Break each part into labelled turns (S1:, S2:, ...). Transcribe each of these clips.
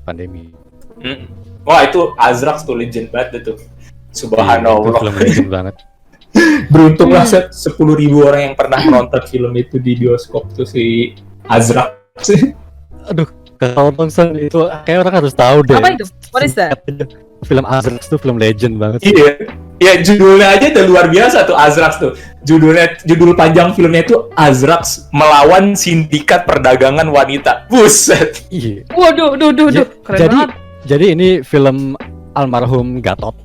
S1: pandemi.
S2: Wah itu Azrax tuh legend banget itu. Subhanallah.
S1: Itu film legend banget.
S2: Beruntunglah 10.000 orang yang pernah menonton film itu di bioskop tuh si Azrax.
S1: Aduh, kalau Thompson itu kayak orang harus tahu deh.
S3: Apa itu? What is that?
S1: Film Azrax tuh film legend banget.
S2: Iya. Ya judulnya aja udah luar biasa tuh Azrax tuh. Judul panjang filmnya itu Azrax melawan sindikat perdagangan wanita. Buset.
S1: Iya.
S3: Waduh, keren banget.
S1: Jadi ini film almarhum Gatot.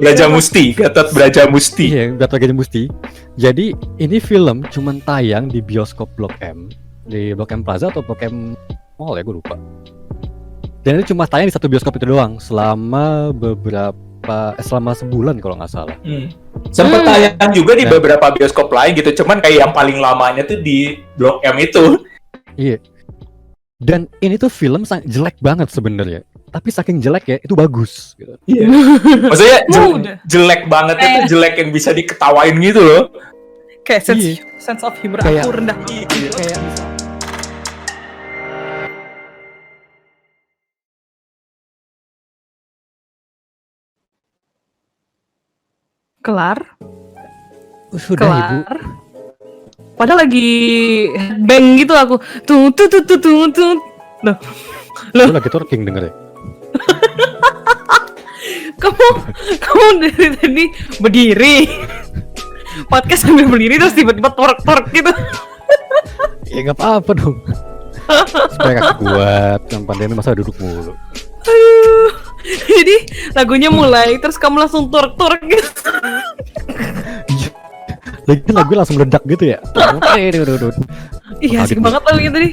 S2: Braja Musti.
S1: Iya, Gatot Braja Musti. Jadi ini film cuman tayang di bioskop Blok M, di Blok M Plaza atau Blok M Mall ya, gue lupa. Dan itu cuma tayang di satu bioskop itu doang selama sebulan kalau nggak salah.
S2: Sempet tayang juga di beberapa bioskop lain gitu, cuman kayak yang paling lamanya tuh di Blok M itu.
S1: Iya. Dan ini tuh film jelek banget sebenarnya. Tapi saking jelek ya, itu bagus. Gitu.
S2: Iya. Maksudnya jelek banget itu jelek yang bisa diketawain gitu loh.
S3: Kayak sense of humor aku rendah.
S1: Kayak
S3: Kelar?
S1: Sudah Ibu.
S3: Padahal lagi bang gitu aku. Tuh. Loh.
S1: Lu lagi twerking denger ya?
S3: Kamu dari tadi berdiri. Podcast sambil berdiri terus tiba-tiba twerk gitu.
S1: Ya nggak apa-apa dong. Supaya kaki kuat, yang pandemi masa duduk mulu.
S3: Aduh. Jadi lagunya mulai terus kamu langsung twerk gitu.
S1: Lagi lagu langsung meledak gitu ya.
S3: Iya asik banget lagunya tadi.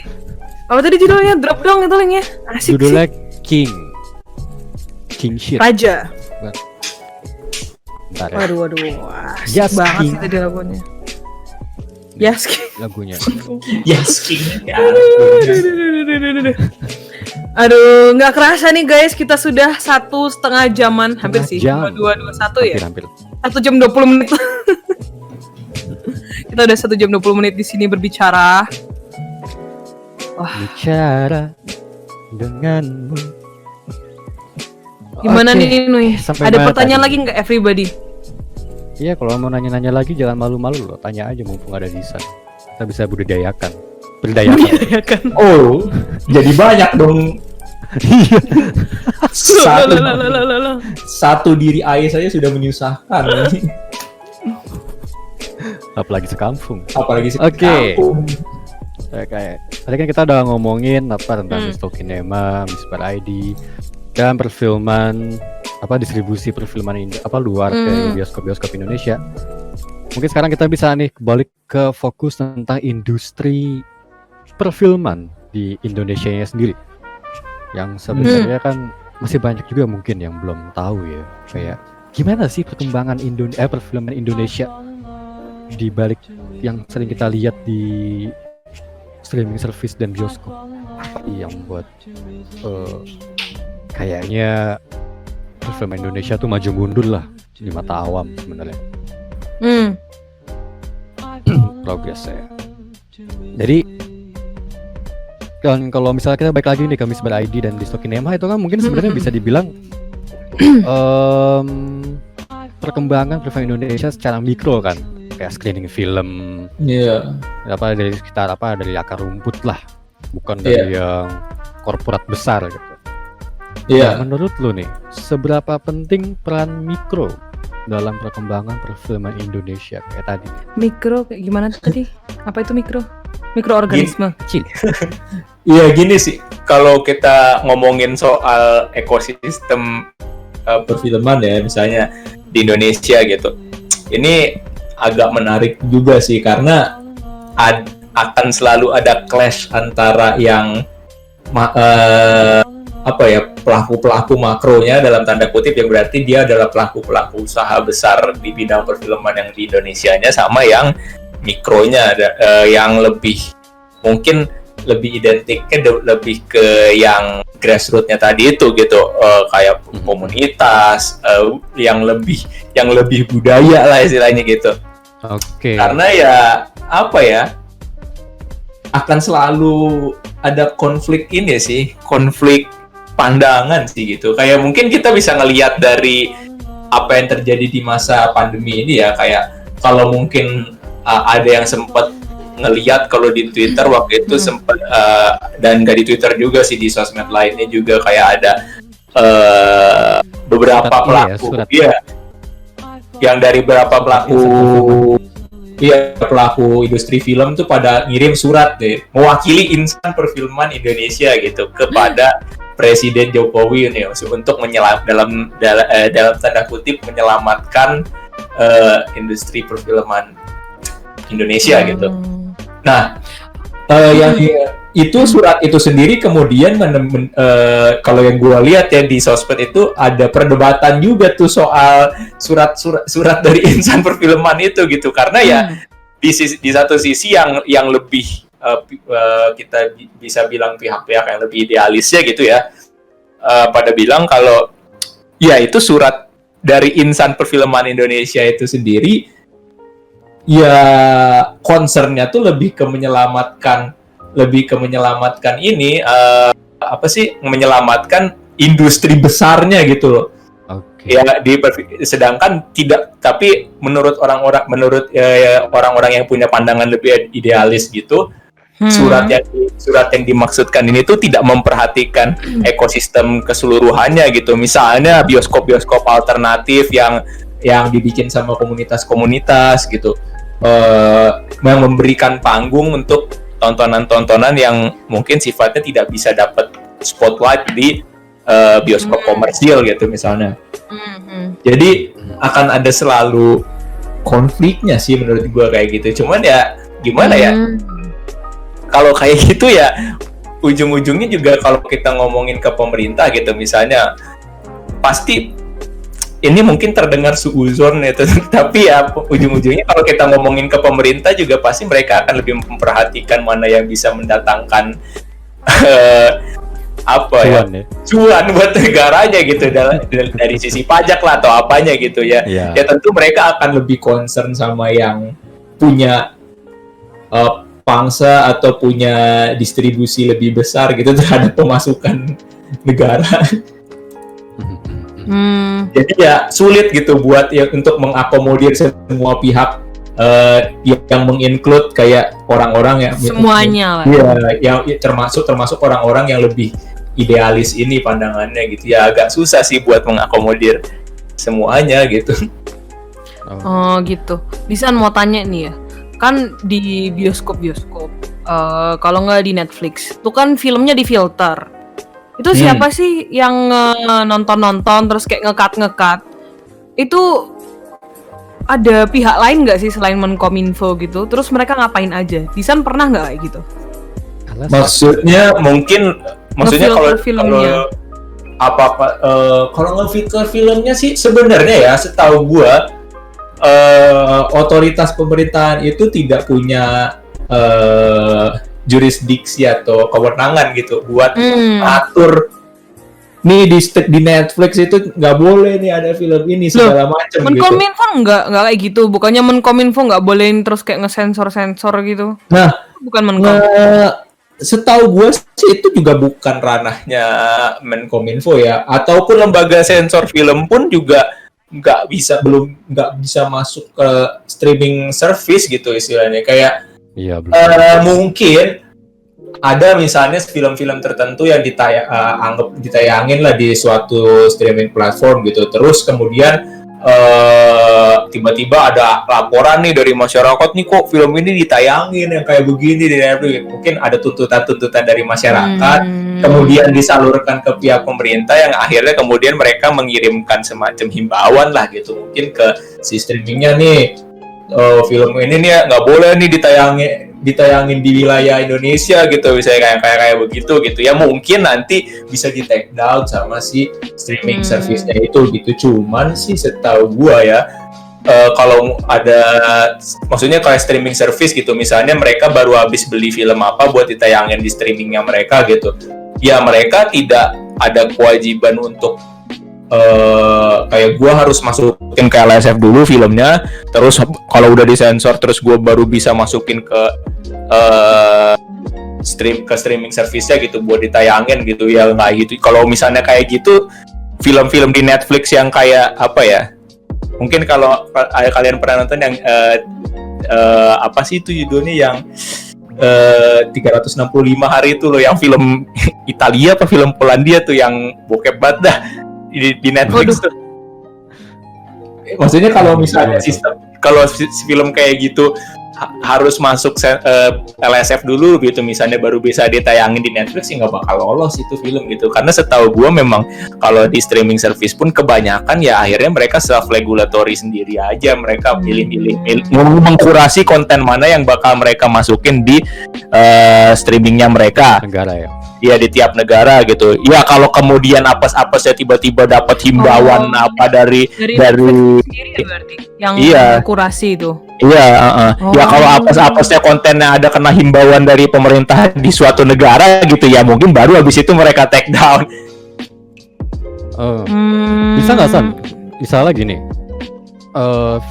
S3: Apa tadi judulnya? Drop dong itu linknya. Asik
S1: judulnya sih. King shit.
S3: Raja.
S1: Bentar ya.
S3: Waduh. Asik banget sih tadi lagunya. Yes King.
S1: Lagunya.
S2: Yes King.
S3: Aduh, nggak kerasa nih guys, kita sudah 1,5 jaman, hampir sih, 2:21 ya.
S1: Hampir.
S3: 1 jam 20 menit. Kita udah 1 jam 20 menit di sini berbicara. Wah.
S1: Bicara denganmu.
S3: Gimana nih Nui? Ada pertanyaan lagi nggak everybody?
S1: Iya, kalau mau nanya-nanya lagi jangan malu-malu loh, tanya aja mumpung ada Disan. Kita bisa budidayakan.
S2: Oh, jadi banyak dong. Satu diri ayah saya sudah menyusahkan.
S1: Apalagi sekampung.
S2: Oke.
S1: Kayak tadi kan kita udah ngomongin tentang Stokinema, Misbar ID, dan perfilman distribusi perfilman luar ke bioskop Indonesia. Mungkin sekarang kita bisa nih balik ke fokus tentang industri perfilman di Indonesianya sendiri. Yang sebenarnya kan masih banyak juga mungkin yang belum tahu ya. Kayak gimana sih perkembangan perfilman Indonesia di balik yang sering kita lihat di streaming service dan bioskop. Yang buat kayaknya perfilman Indonesia tuh maju mundur lah di mata awam sebenarnya. Progresnya. Jadi kalau misalnya kita balik lagi nih ke Misbar ID dan di Stokinema itu kan mungkin sebenarnya bisa dibilang perkembangan perfilman Indonesia secara mikro kan, kayak screening film.
S2: Iya.
S1: Dari sekitar dari akar rumput lah, bukan dari yang korporat besar gitu.
S2: Iya.
S1: Nah, menurut lu nih, seberapa penting peran mikro dalam perkembangan perfilman Indonesia kayak tadi?
S3: Mikro kayak gimana tadi? Apa itu mikro? Mikroorganisme
S1: kecil.
S2: Iya gini sih, kalau kita ngomongin soal ekosistem perfilman ya misalnya di Indonesia gitu, ini agak menarik juga sih karena akan selalu ada clash antara yang pelaku-pelaku makronya dalam tanda kutip yang berarti dia adalah pelaku-pelaku usaha besar di bidang perfilman yang di Indonesianya sama yang mikronya yang mungkin lebih identiknya lebih ke yang grassroots-nya tadi itu gitu, kayak komunitas yang lebih budaya lah istilahnya gitu.
S1: Oke.
S2: Karena ya akan selalu ada konflik ini sih, konflik pandangan sih gitu. Kayak mungkin kita bisa ngelihat dari apa yang terjadi di masa pandemi ini ya, kayak kalau mungkin ada yang sempat ngelihat kalau di Twitter waktu itu sempat dan nggak di Twitter juga sih, di sosmed lainnya juga kayak ada beberapa pelaku yang dari beberapa pelaku industri film tuh pada ngirim surat deh mewakili insan perfilman Indonesia gitu kepada Presiden Jokowi nih untuk dalam tanda kutip menyelamatkan industri perfilman Indonesia gitu. Nah, yang itu surat itu sendiri kemudian kalau yang gue lihat ya di sosmed itu ada perdebatan juga tuh soal surat dari insan perfilman itu gitu, karena ya di satu sisi yang lebih kita bisa bilang pihak-pihak yang lebih idealisnya gitu ya, pada bilang kalau ya itu surat dari insan perfilman Indonesia itu sendiri ya concernnya tuh lebih ke menyelamatkan ini menyelamatkan industri besarnya gitu loh. Okay. Ya sedangkan tidak, tapi menurut orang-orang yang punya pandangan lebih idealis gitu, surat yang dimaksudkan ini tuh tidak memperhatikan ekosistem keseluruhannya gitu. Misalnya bioskop alternatif yang dibikin sama komunitas-komunitas gitu, yang memberikan panggung untuk tontonan-tontonan yang mungkin sifatnya tidak bisa dapat spotlight di bioskop komersial gitu misalnya. Jadi akan ada selalu konfliknya sih menurut gue kayak gitu. Cuman ya gimana ya, kalau kayak gitu ya ujung-ujungnya juga kalau kita ngomongin ke pemerintah gitu misalnya, pasti ini mungkin terdengar suuzon ya, tapi ya ujung-ujungnya kalau kita ngomongin ke pemerintah juga pasti mereka akan lebih memperhatikan mana yang bisa mendatangkan cuan buat negaranya gitu, dari sisi pajak lah atau apanya gitu ya. Ya tentu mereka akan lebih concern sama yang punya pangsa atau punya distribusi lebih besar gitu terhadap pemasukan negara. Jadi ya sulit gitu buat ya untuk mengakomodir semua pihak yang menginclude kayak orang-orang yang
S3: semuanya lah.
S2: Iya, yang termasuk orang-orang yang lebih idealis ini pandangannya gitu. Ya agak susah sih buat mengakomodir semuanya gitu.
S3: Oh gitu. Disan mau tanya nih ya. Kan di bioskop kalau nggak di Netflix, tuh kan filmnya difilter. Itu siapa sih yang nonton terus kayak ngekat? Itu ada pihak lain nggak sih selain Menkominfo gitu? Terus mereka ngapain aja? Disan pernah nggak kayak gitu?
S2: Maksudnya kalau
S3: filmnya
S2: kalau ngefilter filmnya sih sebenarnya ya setahu gua otoritas pemerintahan itu tidak punya jurisdiksi atau kewenangan gitu buat atur nih di Netflix itu nggak boleh nih ada film ini segala macam gitu.
S3: Menkominfo nggak kayak gitu, bukannya Menkominfo nggak bolehin terus kayak ngesensor gitu.
S2: Nah,
S3: bukan Menkominfo.
S2: Setahu gue sih itu juga bukan ranahnya Menkominfo ya, ataupun lembaga sensor film pun juga nggak bisa masuk ke streaming service gitu istilahnya, kayak mungkin ada misalnya film-film tertentu yang ditayangin lah di suatu streaming platform gitu, terus kemudian tiba-tiba ada laporan nih dari masyarakat, nih kok film ini ditayangin yang kayak begini di Netflix. Mungkin ada tuntutan dari masyarakat, kemudian disalurkan ke pihak pemerintah yang akhirnya kemudian mereka mengirimkan semacam himbauan lah gitu, mungkin ke si streamingnya nih, film ini nih nggak boleh nih ditayangin di wilayah Indonesia gitu, misalnya kayak begitu gitu ya. Mungkin nanti bisa di take down sama si streaming service-nya itu gitu. Cuman sih setahu gua ya, kalau ada, maksudnya kayak streaming service gitu, misalnya mereka baru habis beli film apa buat ditayangin di streamingnya mereka gitu, ya mereka tidak ada kewajiban untuk kayak gue harus masukin ke LSF dulu filmnya, terus kalau udah disensor terus gue baru bisa masukin ke streaming service-nya gitu buat ditayangin gitu ya, nggak gitu. Kalau misalnya kayak gitu film-film di Netflix yang kayak apa ya, mungkin kalau kalian pernah nonton yang apa sih itu judulnya yang 365 hari itu loh, yang film Italia apa film Polandia tuh yang bokep banget dah di Netflix. Waduh. Tuh maksudnya kalau misalnya kalau film kayak gitu harus masuk LSF dulu gitu misalnya baru bisa ditayangin di Netflix, sih nggak bakal lolos itu film gitu. Karena setahu gue memang kalau di streaming service pun kebanyakan ya akhirnya mereka self regulatory sendiri aja, mereka pilih-pilih mengkurasi konten mana yang bakal mereka masukin di streamingnya mereka.
S1: Negara ya.
S2: Iya, di tiap negara gitu. Ya kalau kemudian apes-apesnya tiba-tiba dapat himbauan apa dari
S3: sendiri ya berarti yang kurasi itu.
S2: Iya, ya kalau apes-apesnya kontennya ada kena himbauan dari pemerintah di suatu negara gitu ya, mungkin baru habis itu mereka take down.
S1: Bisa nggak San? Misalnya gini,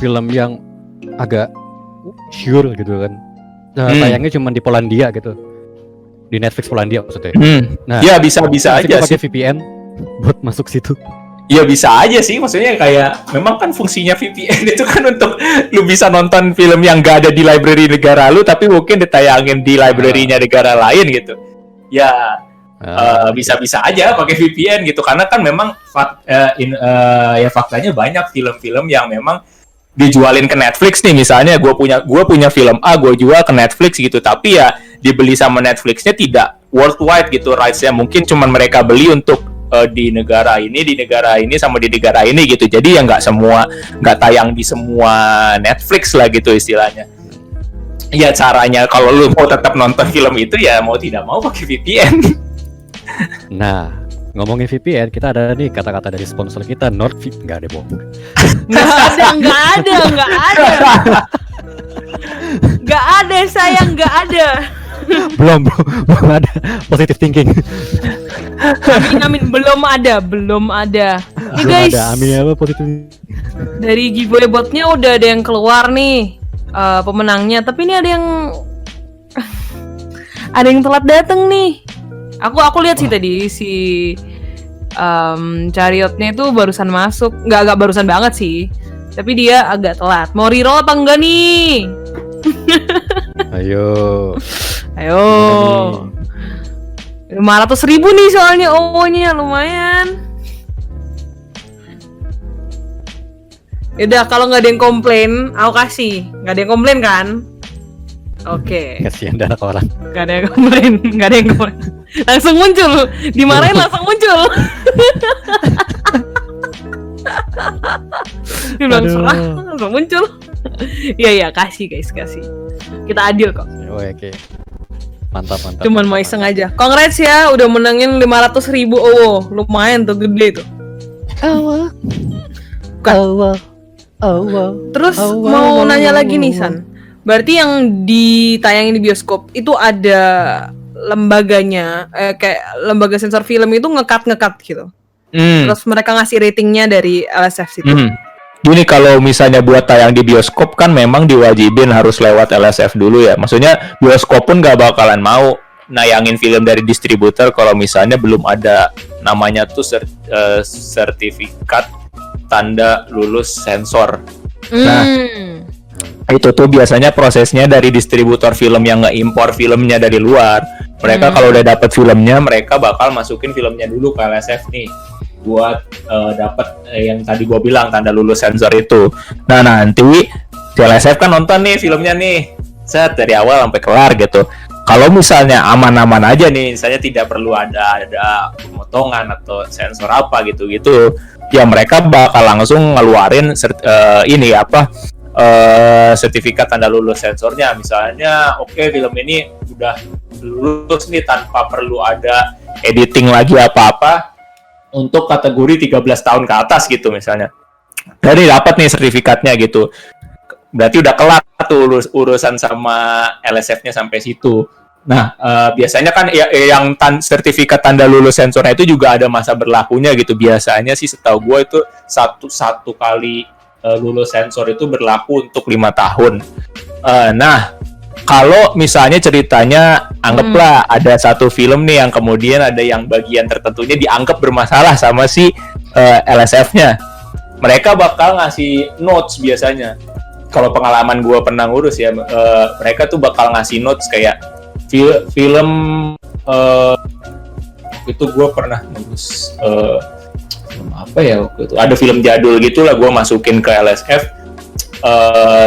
S1: film yang agak sure gitu kan, tayangnya cuma di Polandia gitu, di Netflix Polandia maksudnya. Nah, ya
S2: bisa aja
S1: pakai VPN buat masuk situ.
S2: Ya bisa aja sih, maksudnya kayak memang kan fungsinya VPN itu kan untuk lu bisa nonton film yang gak ada di library negara lu tapi mungkin ditayangin di library-nya negara lain gitu. Ya bisa-bisa aja pakai VPN gitu, karena kan memang ya faktanya banyak film-film yang memang dijualin ke Netflix nih, misalnya gue punya film A, gue jual ke Netflix gitu, tapi ya dibeli sama Netflix-nya tidak worldwide gitu rights-nya, mungkin cuman mereka beli untuk di negara ini sama di negara ini gitu. Jadi ya nggak tayang di semua Netflix lah gitu istilahnya. Ya caranya kalau lu mau tetap nonton film itu ya mau tidak mau pakai VPN.
S1: Nah, ngomongin VPN, kita ada nih kata-kata dari sponsor kita, NordVPN. Nggak ada bohong.
S3: Nggak ada sayang, nggak ada.
S1: belum ada positive thinking.
S3: Amin, belum ada. Nih guys,
S1: amin apa positif.
S3: Dari giveaway botnya udah ada yang keluar nih pemenangnya, tapi ini ada yang telat datang nih. Aku lihat sih tadi si Chariotnya itu barusan masuk, nggak barusan banget sih, tapi dia agak telat. Mau reroll apa enggak nih?
S1: Ayo.
S3: 500.000 nih soalnya OO-nya lumayan. Yaudah, kalau nggak ada yang komplain, aku kasih. Nggak ada yang komplain kan? Oke.
S1: Kasihan anak orang.
S3: Nggak ada yang komplain. Langsung muncul, dimarahin langsung muncul. Dia bilang langsung muncul. Iya, kasih guys, kasih. Kita adil kok.
S1: Oke. Mantap.
S3: Cuman mau iseng aja. Congrats ya, udah menangin 500.000 OO. Lumayan tuh, gede tuh. Terus mau nanya lagi nih San. Berarti yang ditayangin di bioskop itu ada lembaganya, kayak lembaga sensor film itu ngekat gitu. Terus mereka ngasih ratingnya dari LSF situ.
S2: Gini, kalau misalnya buat tayang di bioskop kan memang diwajibin harus lewat LSF dulu ya. Maksudnya bioskop pun gak bakalan mau nayangin film dari distributor kalau misalnya belum ada namanya tuh sertifikat tanda lulus sensor. Nah, itu tuh biasanya prosesnya dari distributor film yang nge-impor filmnya dari luar. Mereka kalau udah dapet filmnya, mereka bakal masukin filmnya dulu ke LSF nih buat dapat yang tadi gua bilang tanda lulus sensor itu. Nah, nanti LSF kan nonton nih filmnya nih, set dari awal sampai kelar gitu. Kalau misalnya aman-aman aja nih, misalnya tidak perlu ada pemotongan atau sensor apa gitu, ya mereka bakal langsung ngeluarin sertifikat tanda lulus sensornya. Misalnya, oke, film ini udah lulus nih tanpa perlu ada editing lagi apa-apa untuk kategori 13 tahun ke atas gitu misalnya. Jadi dapat nih sertifikatnya gitu. Berarti udah kelar tuh urusan sama LSF-nya sampai situ. Nah, biasanya kan yang sertifikat tanda lulus sensornya itu juga ada masa berlakunya gitu. Biasanya sih setahu gue itu satu kali lulus sensor itu berlaku untuk 5 tahun. Nah, kalau misalnya ceritanya anggaplah ada satu film nih yang kemudian ada yang bagian tertentunya dianggap bermasalah sama si LSF-nya, mereka bakal ngasih notes biasanya. Kalau pengalaman gue pernah ngurus ya, mereka tuh bakal ngasih notes kayak film itu gue pernah ngurus film apa ya waktu itu, ada film jadul gitulah, gue masukin ke LSF,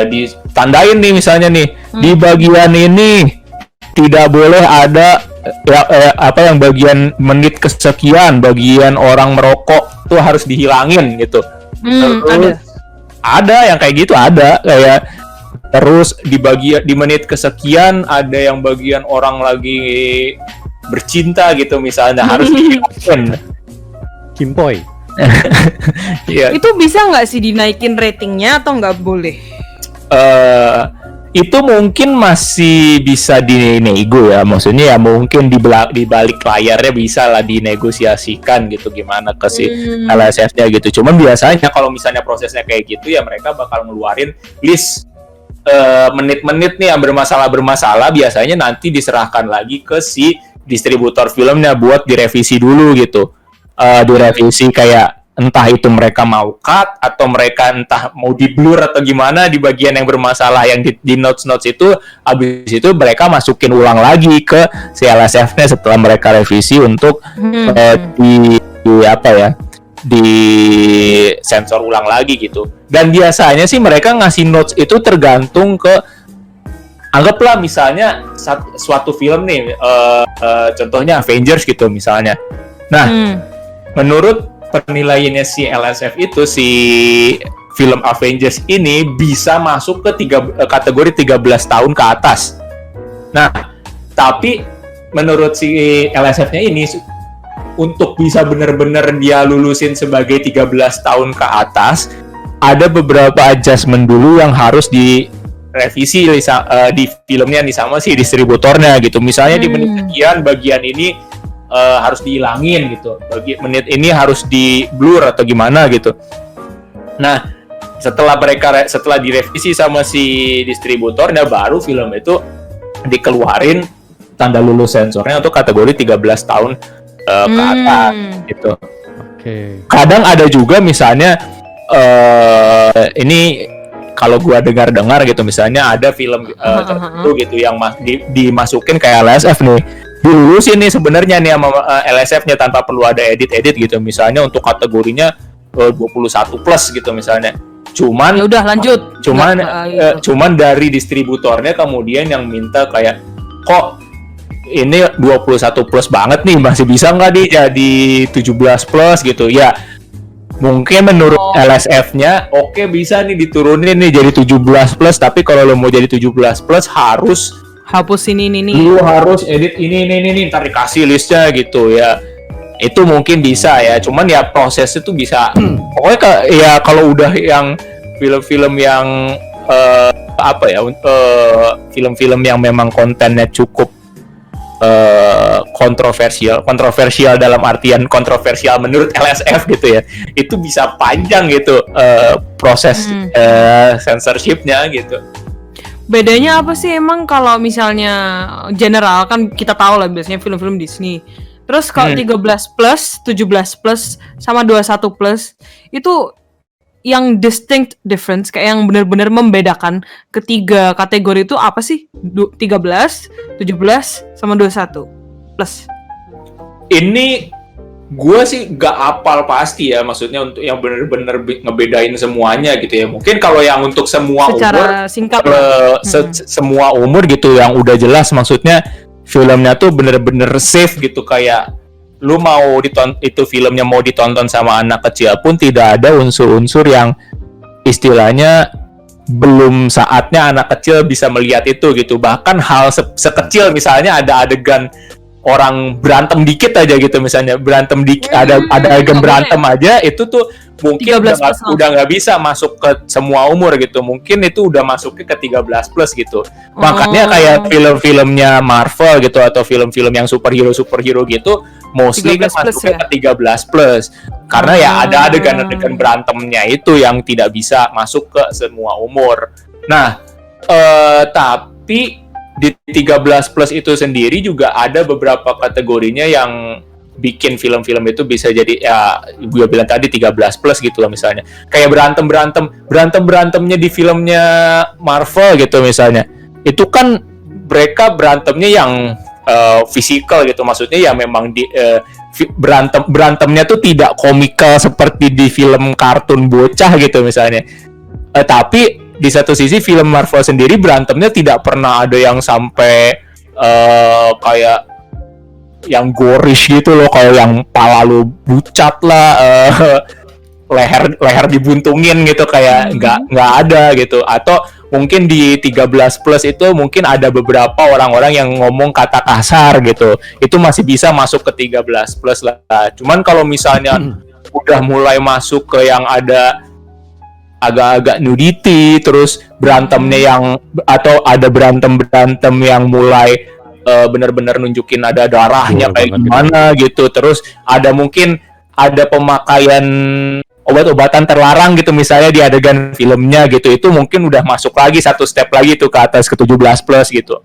S2: ditandain nih misalnya nih di bagian ini tidak boleh ada apa yang bagian menit kesekian bagian orang merokok tuh harus dihilangin gitu. Terus ada yang kayak gitu, ada kayak terus di menit kesekian ada yang bagian orang lagi bercinta gitu misalnya harus dihilangin.
S1: Kimpoy.
S2: Iya.
S3: Itu bisa nggak sih dinaikin ratingnya atau nggak boleh?
S2: Itu mungkin masih bisa dinego ya, maksudnya ya mungkin di balik layarnya bisa lah dinegosiasikan gitu gimana ke si LSF-nya gitu. Cuman biasanya kalau misalnya prosesnya kayak gitu ya mereka bakal ngeluarin list menit-menit nih yang bermasalah biasanya nanti diserahkan lagi ke si distributor filmnya buat direvisi dulu gitu. Direvisi kayak entah itu mereka mau cut atau mereka entah mau di blur atau gimana di bagian yang bermasalah yang di notes itu, habis itu mereka masukin ulang lagi ke si LSF-nya setelah mereka revisi untuk di apa ya, di sensor ulang lagi gitu. Dan biasanya sih mereka ngasih notes itu tergantung ke, anggaplah misalnya suatu film nih, contohnya Avengers gitu misalnya. Nah, menurut penilaiannya si LSF itu, si film Avengers ini bisa masuk ke kategori 13 tahun ke atas. Nah, tapi menurut si LSF-nya ini untuk bisa benar-benar dia lulusin sebagai 13 tahun ke atas, ada beberapa adjustment dulu yang harus direvisi di filmnya nih sama si distributornya gitu. Misalnya di menit sekian bagian ini harus dihilangin gitu, menit ini harus di blur atau gimana gitu. Nah, setelah direvisi sama si distributornya, baru film itu dikeluarin tanda lulus sensornya untuk kategori 13 tahun ke atas gitu. Kadang ada juga misalnya ini kalau gua dengar gitu, misalnya ada film tertentu gitu yang dimasukin ke LSF nih, dilulusin nih sebenarnya nih sama LSF-nya tanpa perlu ada edit gitu, misalnya untuk kategorinya 21 plus gitu misalnya. Cuman
S3: ya udah lanjut.
S2: Cuman dari distributornya kemudian yang minta kayak, kok ini 21 plus banget nih, masih bisa nggak jadi 17 plus gitu ya. Mungkin menurut LSF-nya oke, bisa nih diturunin nih jadi 17 plus, tapi kalau lo mau jadi 17 plus harus
S3: hapus ini.
S2: Lu harus edit ini, ntar dikasih listnya gitu ya. Itu mungkin bisa ya, cuman ya proses itu bisa. Pokoknya ya kalau udah yang film-film yang film-film yang memang kontennya cukup kontroversial dalam artian kontroversial menurut LSF gitu ya, itu bisa panjang gitu proses censorship-nya gitu.
S3: Bedanya apa sih emang kalau misalnya general, kan kita tahu lah biasanya film-film Disney. Terus kalau 13 plus, 17 plus, sama 21 plus, itu yang distinct difference, kayak yang benar-benar membedakan ketiga kategori itu apa sih? 13, 17, sama 21 plus. Ini
S2: gue sih gak apal pasti ya, maksudnya untuk yang benar-benar ngebedain semuanya gitu ya. Mungkin kalau yang untuk semua
S3: secara
S2: umur,
S3: singkat
S2: semua umur gitu yang udah jelas, maksudnya filmnya tuh benar-benar safe gitu, kayak lu mau itu filmnya mau ditonton sama anak kecil pun tidak ada unsur-unsur yang istilahnya belum saatnya anak kecil bisa melihat itu gitu. Bahkan hal sekecil misalnya ada adegan orang berantem dikit aja gitu, misalnya berantem dikit, ada adegan berantem aja, itu tuh mungkin udah nggak bisa masuk ke semua umur gitu. Mungkin itu udah masuknya ke 13 plus gitu. Makanya kayak film-filmnya Marvel gitu atau film-film yang superhero gitu mostly kan masuknya ke 13 plus. Karena ya ada adegan-adegan berantemnya itu yang tidak bisa masuk ke semua umur. Nah, tapi di 13 plus itu sendiri juga ada beberapa kategorinya yang bikin film-film itu bisa jadi ya gue bilang tadi 13 plus gitu loh, misalnya kayak berantemnya di filmnya Marvel gitu misalnya, itu kan mereka berantemnya yang fisikal gitu, maksudnya ya memang di berantemnya tuh tidak komikal seperti di film kartun bocah gitu misalnya. Tapi di satu sisi film Marvel sendiri berantemnya tidak pernah ada yang sampai kayak yang gorish gitu loh, kayak yang pala lu bucat lah, leher dibuntungin gitu, kayak nggak ada gitu. Atau mungkin di 13 plus itu mungkin ada beberapa orang-orang yang ngomong kata kasar gitu, itu masih bisa masuk ke 13 plus lah. Cuman kalau misalnya udah mulai masuk ke yang ada agak-agak nudity, terus berantemnya yang atau ada berantem yang mulai benar-benar nunjukin ada darahnya kayak gimana gitu. Terus ada mungkin ada pemakaian obat-obatan terlarang gitu misalnya di adegan filmnya gitu, itu mungkin udah masuk lagi satu step lagi tuh ke atas ke 17 plus gitu.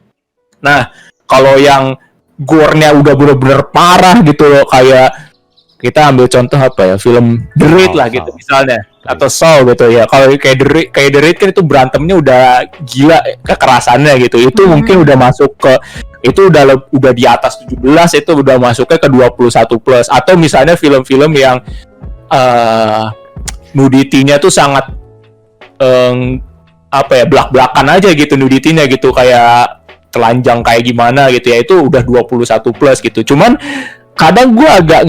S2: Nah, kalau yang gore-nya udah bener-bener parah gitu loh, kayak kita ambil contoh apa ya, film The Raid lah gitu misalnya, atau Saw gitu ya. Kalau kayak The Raid kan itu berantemnya udah gila kekerasannya gitu. Itu mungkin udah masuk ke, itu udah di atas 17, itu udah masuknya ke 21 plus. Atau misalnya film-film yang nudity-nya tuh sangat apa ya, belak-belakan aja gitu nudity-nya gitu, kayak telanjang kayak gimana gitu ya, itu udah 21 plus gitu. Cuman kadang gue agak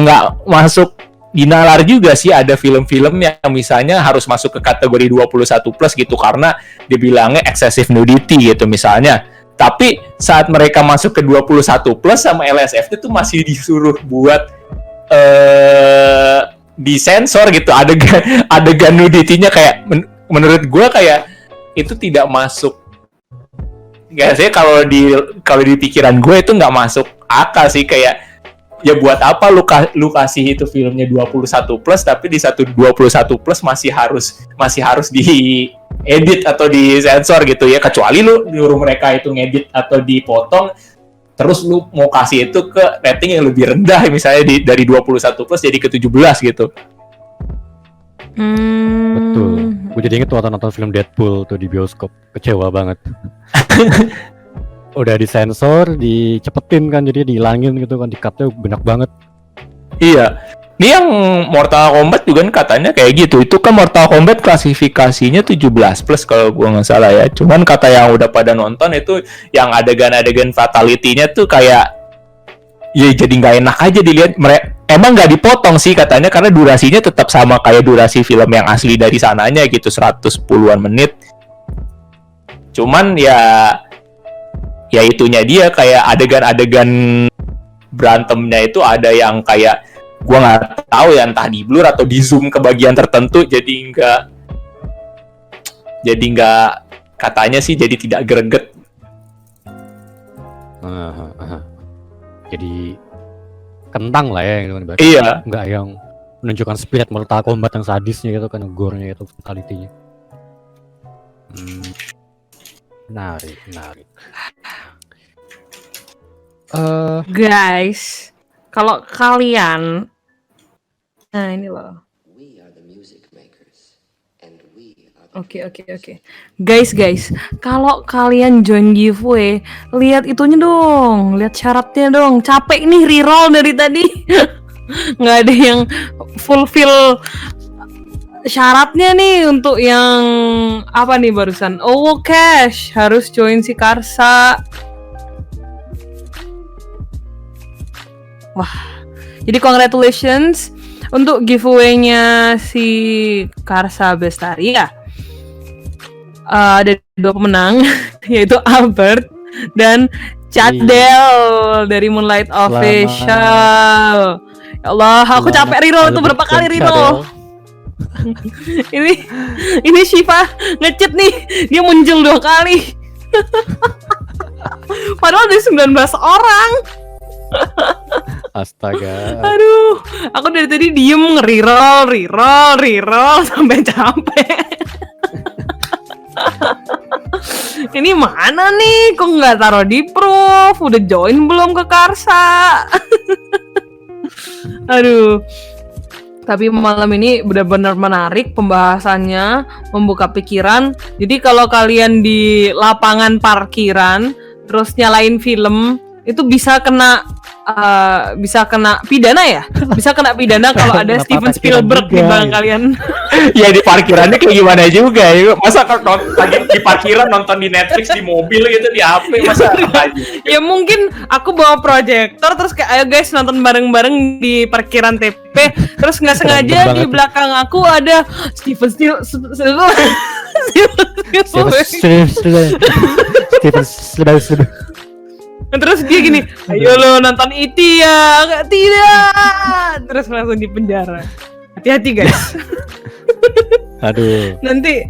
S2: nggak masuk di nalar juga sih, ada film-film yang misalnya harus masuk ke kategori 21 plus gitu karena dibilangnya excessive nudity gitu misalnya. Tapi saat mereka masuk ke 21 plus sama LSF itu masih disuruh buat disensor gitu adegan nudity-nya, kayak menurut gue kayak itu tidak masuk. Gak sih, kalau di pikiran gue itu nggak masuk akal sih, kayak ya buat apa lu kasih itu filmnya 21 plus tapi di 21 plus masih harus di edit atau di sensor gitu ya, kecuali lu nyuruh mereka itu ngedit atau dipotong terus lu mau kasih itu ke rating yang lebih rendah, misalnya dari 21 plus jadi ke 17 gitu.
S1: Betul. Gue jadi inget waktu nonton film Deadpool tuh di bioskop, kecewa banget. Udah disensor, dicepetin kan, jadi dihilangin gitu kan, di-cutnya banyak banget.
S2: Iya. Ini yang Mortal Kombat juga kan katanya kayak gitu. Itu kan Mortal Kombat klasifikasinya 17 plus kalau gua nggak salah ya. Cuman kata yang udah pada nonton itu yang adegan-adegan fatality-nya tuh kayak ya jadi nggak enak aja dilihat. Emang nggak dipotong sih katanya karena durasinya tetap sama kayak durasi film yang asli dari sananya gitu, 110-an menit. Cuman ya itunya dia, kayak adegan-adegan berantemnya itu ada yang kayak gua nggak tahu ya, entah di blur atau di zoom ke bagian tertentu, jadi nggak katanya sih jadi tidak greget.
S1: Jadi kentang lah ya gitu kan.
S2: Iya.
S1: Nggak yang menunjukkan spirit Mortal Kombat yang sadisnya gitu kan, gore-nya itu, fatality-nya. Menarik.
S3: Guys, kalau kalian, nah ini loh. Oke. Guys, kalau kalian join giveaway, lihat itunya dong, lihat syaratnya dong. Capek nih reroll dari tadi, nggak ada yang fulfill syaratnya nih untuk yang apa nih barusan. Oh, cash harus join si Karsa. Wah, jadi congratulations untuk giveaway-nya si Karsa Bestari ya. Ada 2 pemenang yaitu Albert dan Cadel dari Moonlight Official. Ya Allah, aku capek reroll itu berapa kali reroll. ini Shiva nge-cheat nih, dia muncul 2 kali. Padahal ada 19 orang.
S1: Astaga.
S3: Aduh, aku dari tadi diem reroll sampai capek. Ini mana nih? Kok nggak taruh di Proof? Udah join belum ke Karsa? Aduh. Tapi malam ini benar-benar menarik pembahasannya, membuka pikiran. Jadi kalau kalian di lapangan parkiran terus nyalain film, itu bisa kena pidana ya? Bisa kena pidana kalau ada
S1: Kenapa
S3: Steven
S1: parkiran
S3: Spielberg di
S1: juga,
S3: belakang
S1: gitu?
S3: kalian.
S2: Ya di parkirannya kayak gimana juga ya. Masa lagi di parkiran nonton di Netflix di mobil gitu di HP masa apa aja.
S3: Ya mungkin aku bawa proyektor terus kayak ayo guys nonton bareng-bareng di parkiran TP, terus nggak sengaja
S1: Keren
S3: di
S1: banget.
S3: belakang aku ada Steven Spielberg.
S1: Steven.
S3: Terus dia gini, ayo lo nonton E.T. ya. Nggak, tidak. Terus langsung di penjara. Hati-hati guys.
S1: Aduh,
S3: Nanti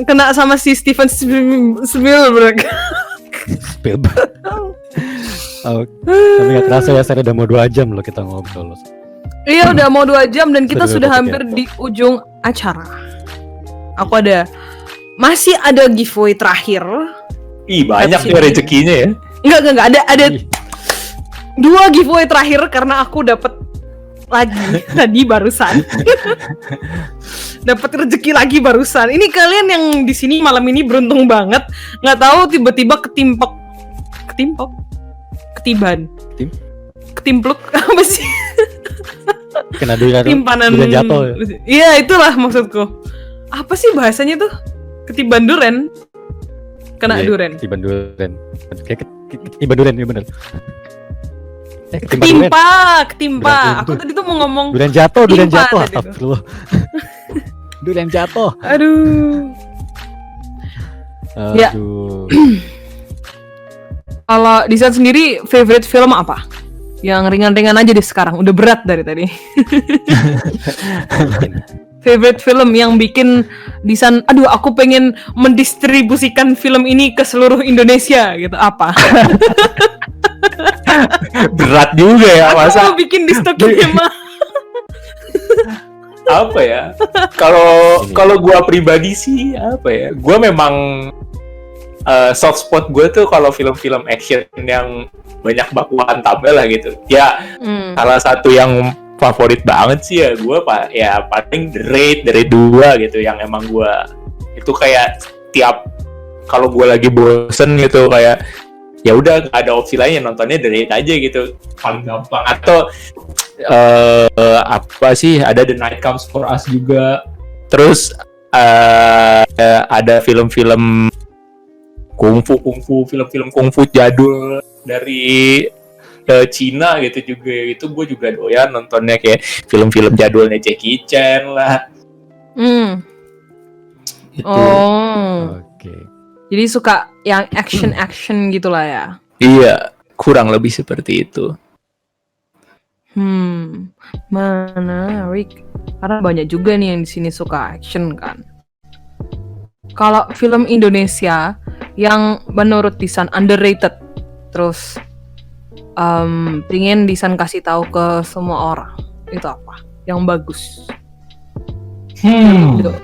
S3: kena sama si Steven Spielberg.
S1: Spielberg. Oh, tapi nggak terasa ya, saya udah mau 2 jam loh kita ngobrol.
S3: Iya udah mau 2 jam dan kita
S1: Sudah
S3: sudah hampir
S1: ya.
S3: di ujung acara. Masih ada giveaway terakhir.
S2: Ih banyak
S3: Tapi
S2: nih rezekinya ya.
S3: Enggak ada
S1: Ih.
S3: 2 giveaway terakhir karena aku dapat lagi tadi barusan. Dapat rezeki lagi barusan. Ini kalian yang di sini malam ini beruntung banget. Nggak tahu tiba-tiba ketimpluk apa sih?
S1: Kena durian jatuh.
S3: Iya itulah maksudku. Apa sih bahasanya tuh? Ketiban duren. Kena
S1: Iya,
S3: duren.
S1: Ketiban duren. Kayak ketiban duren, iya bener. Ketimpa duren.
S3: Ketimpa.
S1: Duren
S3: Aku tadi tuh mau ngomong.
S1: Duren jatuh.
S3: Timpa tadi tuh.
S1: Astagfirullah. Duren jatuh.
S3: Aduh. Ya.
S1: Aduh.
S3: Kalau Disan sendiri favorite film apa? Yang ringan-ringan aja deh sekarang. Udah berat dari tadi. Favorite film yang bikin Disan, aduh aku pengen mendistribusikan film ini ke seluruh Indonesia gitu. Apa?
S2: Berat juga ya
S3: Aku
S2: masa.
S3: mau bikin distopia mah.
S2: Apa ya? Kalau gua pribadi sih apa ya? Gua memang soft spot gue tuh kalau film-film action yang banyak baku hantamnya lah gitu. Ya salah satu yang favorit banget sih ya gue paling The Raid 2 gitu yang emang gue itu kayak tiap kalau gue lagi bosen gitu kayak ya udah gak ada opsi lain nontonnya The Raid aja gitu paling gampang. Atau apa sih ada The Night Comes For Us juga. Terus ada film-film kungfu film-film kungfu jadul dari Cina gitu juga. Itu gue juga doyan nontonnya kayak film-film jadulnya Jackie Chan lah gitu.
S3: Oh.
S1: Oke.
S3: Jadi suka yang action gitulah ya.
S2: Iya kurang lebih seperti itu.
S3: Menarik. Karena banyak juga nih yang di sini suka action kan. Kalau film Indonesia yang menurut Disan underrated, terus pengen Disan kasih tahu ke semua orang, itu apa? Yang bagus. Indo.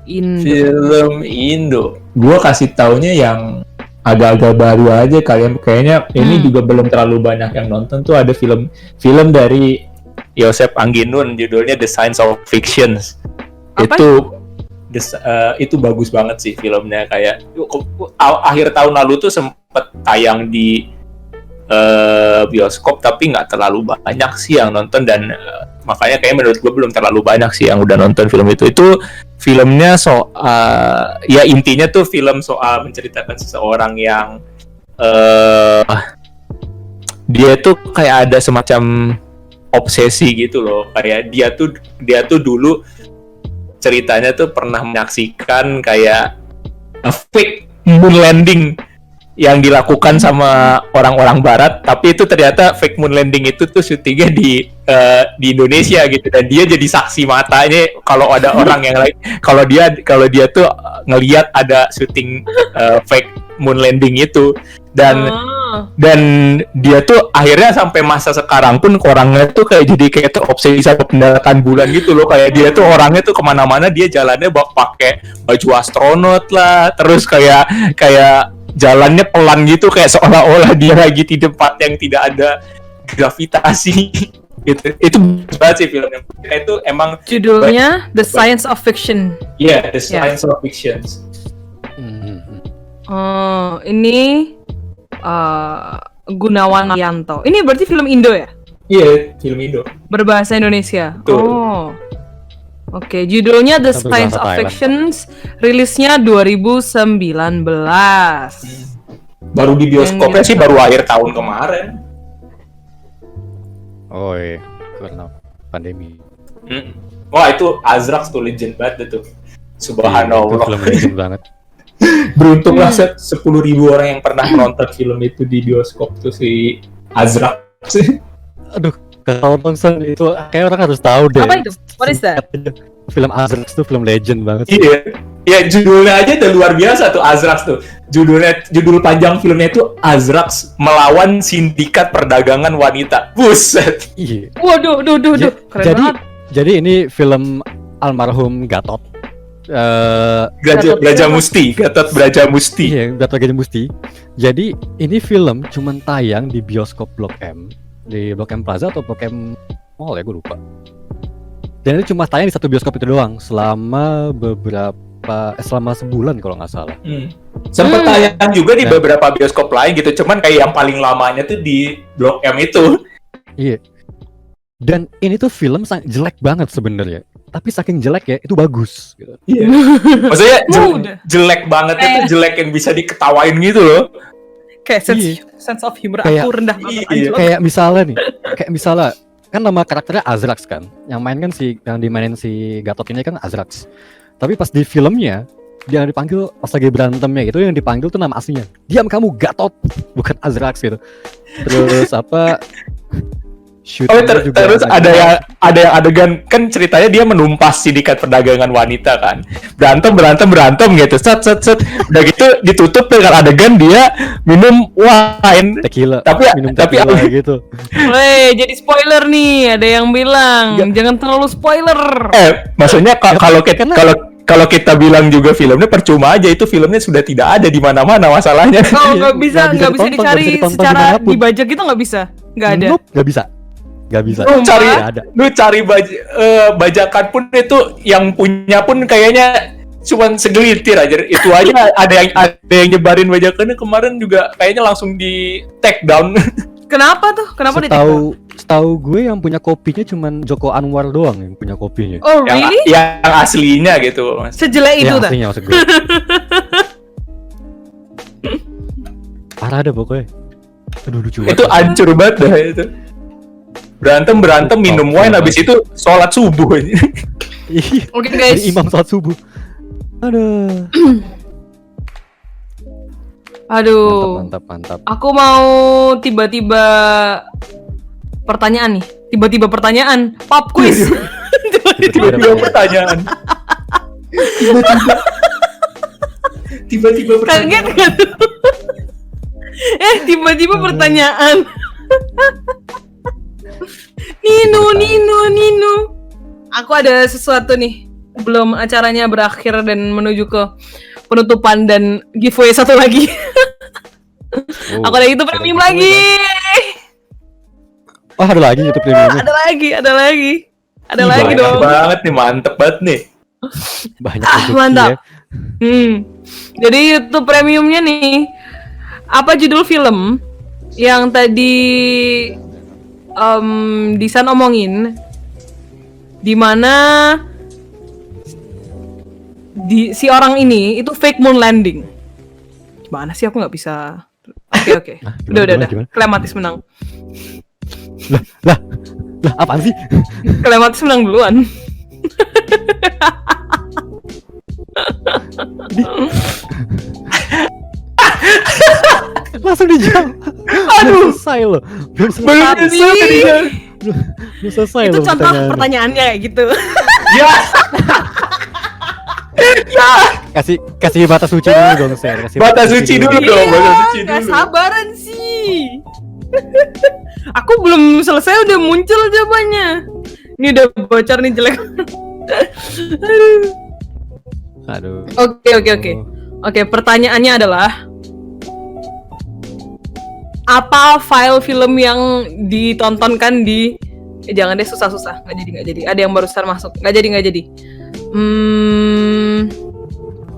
S2: Film Indo. Gue kasih taunya yang agak-agak baru aja kayaknya ini juga belum terlalu banyak yang nonton tuh. Ada film dari Yosep Angginun judulnya The Science of Fictions.
S3: Apa?
S2: Itu bagus banget sih filmnya. Kayak akhir tahun lalu tuh sempet tayang di bioskop tapi nggak terlalu banyak sih yang nonton dan makanya kayak menurut gue belum terlalu banyak sih yang udah nonton film itu. Itu filmnya ya intinya tuh film soal menceritakan seseorang yang dia tuh kayak ada semacam obsesi gitu loh. Kayak dia tuh dulu ceritanya tuh pernah menyaksikan kayak fake moon landing yang dilakukan sama orang-orang barat, tapi itu ternyata fake moon landing itu tuh syutingnya di Indonesia gitu, dan dia jadi saksi matanya kalau ada orang yang lain kalau dia tuh ngelihat ada syuting fake moon landing itu. Dan Dan dia tuh akhirnya sampai masa sekarang pun orangnya tuh kayak jadi kayak terobsesi sama pendaratan bulan gitu loh. Kayak dia tuh orangnya tuh kemana-mana dia jalannya pakai baju astronot lah. Terus kayak jalannya pelan gitu kayak seolah-olah dia lagi di tempat yang tidak ada gravitasi. Gitu. Itu banget sih filmnya. Itu emang
S3: Judulnya The Science of Fiction.
S2: Iya, The Science of Fiction.
S3: Ini Gunawan Arianto. Ini berarti film Indo ya?
S2: Iya, film Indo.
S3: Berbahasa Indonesia.
S2: Betul.
S3: Oh. Oke, judulnya The
S1: Atau
S3: Science
S1: bahasa
S3: of
S1: Thailand.
S3: Fiction, rilisnya 2019.
S2: Baru di bioskopnya
S3: Yang
S2: sih baru akhir tahun kemarin.
S1: Oh iya, karena pandemi.
S2: Wah, itu Azrax tuh legend banget tuh.
S1: Iya, itu
S2: Subhanallah.
S1: film legend banget.
S2: Beruntunglah 10.000 orang yang pernah menonton film itu di bioskop tuh si Azrax.
S1: Aduh, kalau nonton itu kayak orang harus tahu deh.
S3: Apa itu? What is that?
S1: Film Azrax tuh film legend banget.
S2: Iya. Ya judulnya aja udah luar biasa tuh Azrax tuh. Judul panjang filmnya itu Azrax melawan sindikat perdagangan wanita. Buset.
S1: Iya.
S3: Waduh, keren banget.
S1: Jadi ini film almarhum Gatot.
S2: Gatot
S3: Gatot
S2: Braja Musti.
S1: Iya, Gatot Braja Musti. Jadi ini film cuman tayang di bioskop Blok M, di Blok M Plaza atau Blok M Mall ya, gue lupa. Dan itu cuma tayang di satu bioskop itu doang selama selama sebulan kalau nggak salah.
S2: Sempet tayang juga di
S1: Nah.
S2: beberapa bioskop lain gitu, cuman kayak yang paling lamanya tuh di Blok M itu.
S1: Iya. Dan ini tuh film jelek banget sebenarnya. Tapi saking jelek ya, itu bagus. Gitu.
S2: Iya. Maksudnya
S3: Udah.
S2: jelek banget itu jelek yang bisa diketawain gitu loh.
S3: Kayak
S1: Iya.
S3: sense of humor
S1: Kayak-
S3: aku rendah banget.
S2: Iya.
S3: anjlok.
S1: Kayak misalnya kan nama karakternya Azrax kan. Yang dimainin si Gatot ini kan Azrax. Tapi pas di filmnya dia dipanggil pas lagi berantemnya gitu, yang dipanggil tuh nama aslinya. Diam kamu Gatot, bukan Azrax gitu. Terus apa? Shootingnya juga
S2: Terus
S1: lagi-
S2: ada yang adegan kan ceritanya dia menumpas sindikat perdagangan wanita kan. Berantem gitu. Set. Udah gitu ditutup dengan adegan dia minum wine.
S1: tequila.
S2: Tapi
S1: minum tequila gitu.
S3: Weh, jadi spoiler nih. Ada yang bilang jangan terlalu spoiler.
S2: Maksudnya kalau kita bilang juga filmnya percuma aja, itu filmnya sudah tidak ada di mana-mana masalahnya.
S3: Kalau nggak bisa
S1: nggak bisa
S3: dicari
S1: ditonton, nggak bisa ditonton
S3: secara
S1: dimanapun.
S3: dibajak gitu nggak bisa. Nggak ada.
S1: Nope, nggak bisa.
S2: Lu cari
S1: Nggak ada.
S2: lu cari bajakan pun itu yang punya pun kayaknya cuman segelintir aja. Itu aja ada yang nyebarin bajakannya kemarin juga kayaknya langsung di take down.
S3: Kenapa tuh? Kenapa di
S1: Setahu gue yang punya kopinya cuman Joko Anwar doang yang punya kopinya.
S3: Oh really?
S2: yang aslinya gitu, Mas.
S3: Sejelek itu
S1: Yang
S3: dah.
S1: aslinya maksud gue. Parah ada pokoknya. Aduh lucu banget.
S2: Itu hancur banget dah itu. Berantem minum wine habis itu sholat subuh.
S1: Iya.
S3: Oke guys.
S1: Jadi imam salat subuh. Aduh.
S3: Aduh.
S1: Mantap.
S3: Aku mau tiba-tiba pertanyaan nih. Tiba-tiba pertanyaan. Pop quiz.
S2: Tiba-tiba pertanyaan. Tiba-tiba
S3: Kaget
S2: pertanyaan.
S3: gak tuh? Tiba-tiba pertanyaan. Nino. Aku ada sesuatu nih. Belum acaranya berakhir dan menuju ke penutupan dan giveaway satu lagi.
S1: Oh,
S3: Aku ada itu premium lagi.
S1: Oh, ada lagi YouTube premiumnya.
S3: Ada lagi
S2: Banyak
S3: dong.
S2: banget nih, mantep banget nih.
S1: Banyak rezeki
S3: Mantap.
S1: ya.
S3: Jadi YouTube premiumnya nih, apa judul film yang tadi Disan omongin, di mana si orang ini itu fake moon landing. Gimana sih, aku nggak bisa. Oke. Udah.
S1: Gimana?
S3: Klematis menang.
S1: Lah, apaan sih?
S3: Klematis menang duluan.
S1: Langsung dijawab. Belum selesai loh. Belum selesai
S3: Itu
S1: loh
S3: contoh
S1: pertanyaannya.
S3: pertanyaannya kayak gitu.
S2: Ya,
S1: Kasih batas suci dulu dong, Ser. Kasih
S2: batas suci dulu dong, batas suci
S3: Nggak
S2: dulu.
S3: sabaran sih. Ih. Aku belum selesai udah muncul jawabannya. Ini udah bocor nih jelek.
S1: Aduh.
S3: Oke, pertanyaannya adalah apa file film yang ditontonkan di jangan deh susah-susah, nggak jadi. Ada yang barusan masuk, nggak jadi.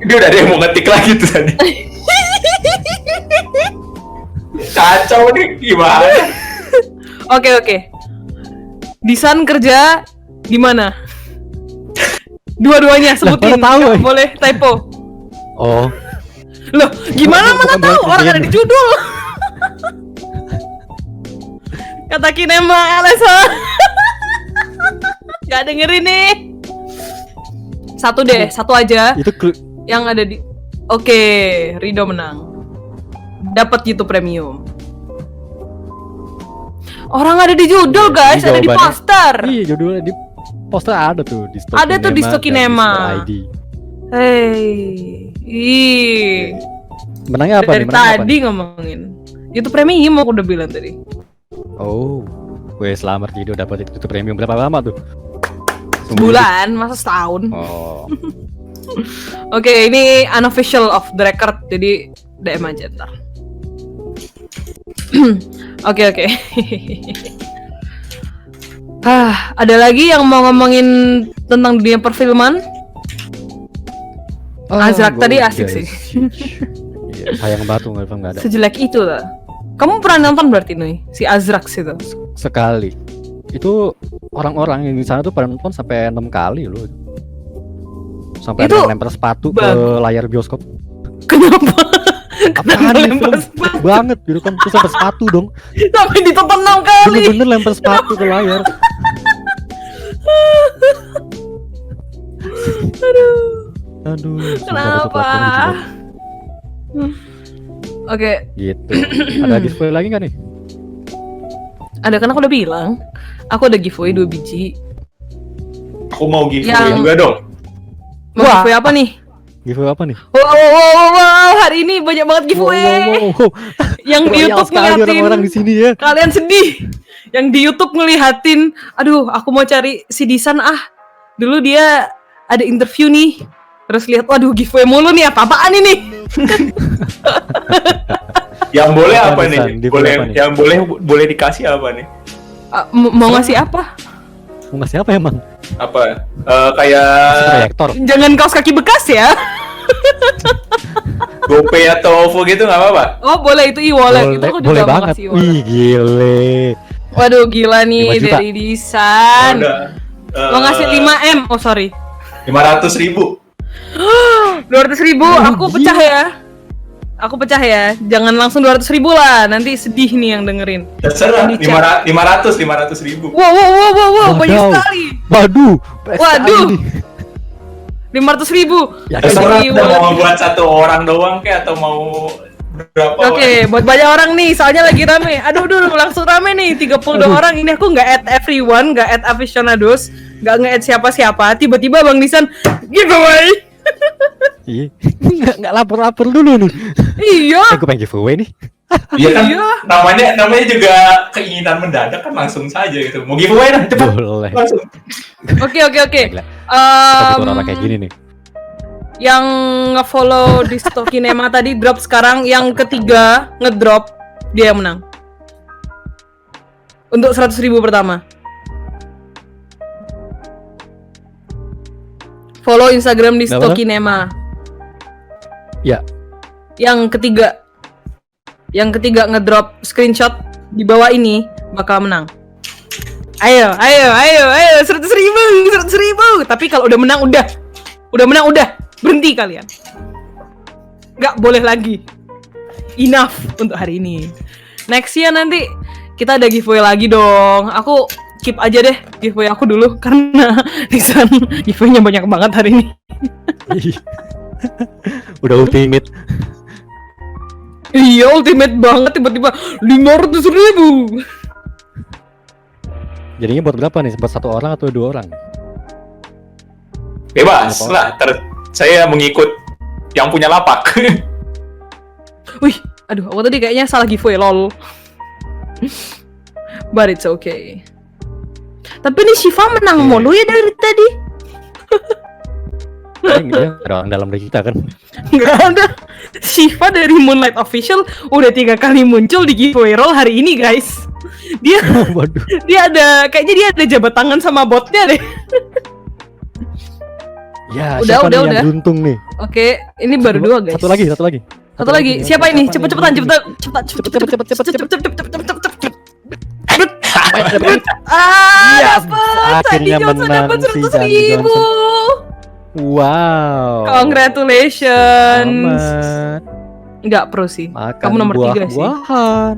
S2: Ini udah ada yang mau ngetik lagi tuh tadi. Kacau nih, gimana?
S3: Oke. Disan kerja di mana? Dua-duanya sebutin.
S1: Lah, tahu,
S3: nggak boleh typo.
S1: Oh,
S3: Loh, gimana mana
S1: Bukan
S3: tahu
S1: berarti
S3: orang ada
S1: begini.
S3: di judul. Kata Kinema Alesa. Gak dengerin nih. Satu aja
S1: itu
S3: yang ada di. Oke, Rido menang. Dapat YouTube Premium. Orang ada di judul, guys,
S1: Ini
S3: ada di
S1: jawabannya.
S3: poster.
S1: Iya, judulnya di poster ada tuh di Stokinema.
S3: Ada tuh di Stokinema.
S1: dan di Super ID.
S3: Ih.
S1: Menangnya apa
S3: Dari
S1: nih? Menangnya apa
S3: tadi ngomongin. YouTube Premium aku udah bilang tadi.
S1: Oh, gue selamat Rido dapat itu premium berapa lama tuh?
S3: Sebulan, masa setahun.
S1: Oh,
S3: Oke, ini unofficial off the record, jadi DM aja ntar. Oke. Ada lagi yang mau ngomongin tentang dunia perfilman? Azrak
S1: gue
S3: tadi
S1: udah
S3: asik sih.
S1: Iya, sayang banget tuh nggak ada
S3: Sejelek itu lah. Kamu pernah nonton berarti nih si Azrak itu?
S1: sekali. Itu orang-orang yang di sana tuh pada nonton sampai 6 kali loh. Sampai
S3: Itu
S1: ada yang lempar sepatu ke layar bioskop.
S3: Kenapa?
S1: Apaan nih
S3: lempar
S1: film bagus banget gitu kan, terus sampai sepatu dong.
S3: Sampai ditonton 6 kali.
S1: Bener-bener lempar sepatu ke layar. Aduh, sumpah
S3: Kenapa?
S1: itu platform lucu banget.
S3: Oke,
S1: Gitu. Ada giveaway lagi nggak nih?
S3: ada kan aku udah bilang. Aku ada giveaway 2 biji.
S2: Aku mau giveaway
S3: Yang-
S2: juga dong.
S3: Mau
S1: Wah.
S3: giveaway apa nih?
S1: Giveaway apa nih?
S3: Wow, hari ini banyak banget giveaway.
S1: Wow.
S3: Yang di
S1: Royal
S3: YouTube
S1: sekali
S3: ngeliatin
S1: orang-orang di sini ya.
S3: kalian sedih. Yang di YouTube ngelihatin, aduh, aku mau cari si Disan Dulu dia ada interview nih. Terus lihat, waduh, giveaway mulu nih, apa-apaan ini?
S2: Yang boleh
S1: Apa
S2: apa
S1: nih,
S2: nih?
S1: San? Giveaway
S2: Boleh
S1: apa nih?
S2: yang boleh dikasih apa nih?
S3: Mau ngasih apa?
S1: Mau ngasih apa emang?
S2: Apa? Kayak
S1: Proyektor.
S3: Jangan kaos kaki bekas ya.
S2: GoPay atau OVO gitu nggak apa-apa?
S3: Oh, boleh, itu e-wallet. Itu aku juga
S1: boleh
S3: mau
S1: banget.
S3: kasih e-wallet.
S1: Wih, gile.
S3: Waduh, gila
S1: 5
S3: nih
S1: juta.
S3: dari Disan.
S2: Udah.
S3: Mau ngasih 5M. Oh, sorry.
S2: 500.000.
S3: 200.000, aku
S1: Gila.
S3: pecah ya. Aku pecah ya. Jangan langsung 200.000 lah. Nanti sedih nih yang dengerin.
S2: Terserah.
S3: Di chat.
S2: 500.000.
S3: Wow, banyak
S1: Wadaw.
S3: sekali.
S1: Waduh.
S3: Waduh.
S1: ini.
S3: 500.000.
S1: Ya,
S2: Terserah.
S3: Kasih
S2: Kita
S3: wallet.
S2: mau buat satu orang doang kayak atau mau berapa orang?
S3: Oke, buat banyak orang nih, soalnya lagi rame. Aduh, langsung rame nih, 32 orang. Ini aku nggak add everyone, nggak add aficionados, nggak nge-add siapa-siapa. Tiba-tiba Bang Nisan giveaway.
S1: Iya. Nggak lapor-lapor dulu nih.
S3: Iya.
S1: Gue pengen giveaway nih.
S2: Iya kan?
S3: Iya.
S2: Namanya juga keinginan mendadak kan langsung saja gitu. Mau giveaway lah, cepat.
S1: Boleh.
S2: Langsung.
S3: Oke.
S1: Gila. Kita orang kayak gini nih.
S3: Yang nge-follow di Stokinema tadi drop sekarang, yang ketiga ngedrop, dia yang menang. Untuk 100.000 pertama. Follow Instagram di
S1: Kenapa?
S3: Stokinema.
S1: Ya.
S3: Yang ketiga ngedrop screenshot di bawah ini bakal menang. Ayo, 100.000. Tapi kalau udah menang udah berhenti kalian. Nggak boleh lagi. Enough untuk hari ini. Next year nanti kita ada giveaway lagi dong. Aku keep aja deh giveaway aku dulu karena Nisan giveaway-nya banyak banget hari ini.
S1: Udah ultimate.
S3: Iya, ultimate banget, tiba-tiba 500.000.
S1: Jadinya buat berapa nih? Buat 1 orang atau 2 orang?
S2: Bebas lah. Saya mengikut yang punya lapak.
S3: Wih, aduh, aku tadi kayaknya salah giveaway, lol. But it's okay. Tapi nih Shiva menang mulu ya dari tadi.
S1: Dia ada orang dalam dari kita kan.
S3: Nggak ada. Shiva dari Moonlight Official udah 3 kali muncul di giveaway roll hari ini guys. Dia
S1: Waduh.
S3: kayaknya dia ada jabat tangan sama botnya deh.
S1: Ya,
S3: Udah,
S1: siapa nih
S3: udah.
S1: yang beruntung nih?
S3: Oke, ini baru 2 guys.
S1: Satu lagi.
S3: Satu lagi. Siapa ini? Cepetan.
S1: Iya,
S3: Dapat.
S1: akhirnya
S3: Sandy Johnson
S1: menang
S3: dapat
S1: si Sandy
S3: 100.000.
S1: Wow.
S3: Congratulations.
S1: Selamat.
S3: Enggak pro sih.
S1: Makan
S3: Kamu nomor 3 sih.
S1: buah-buahan.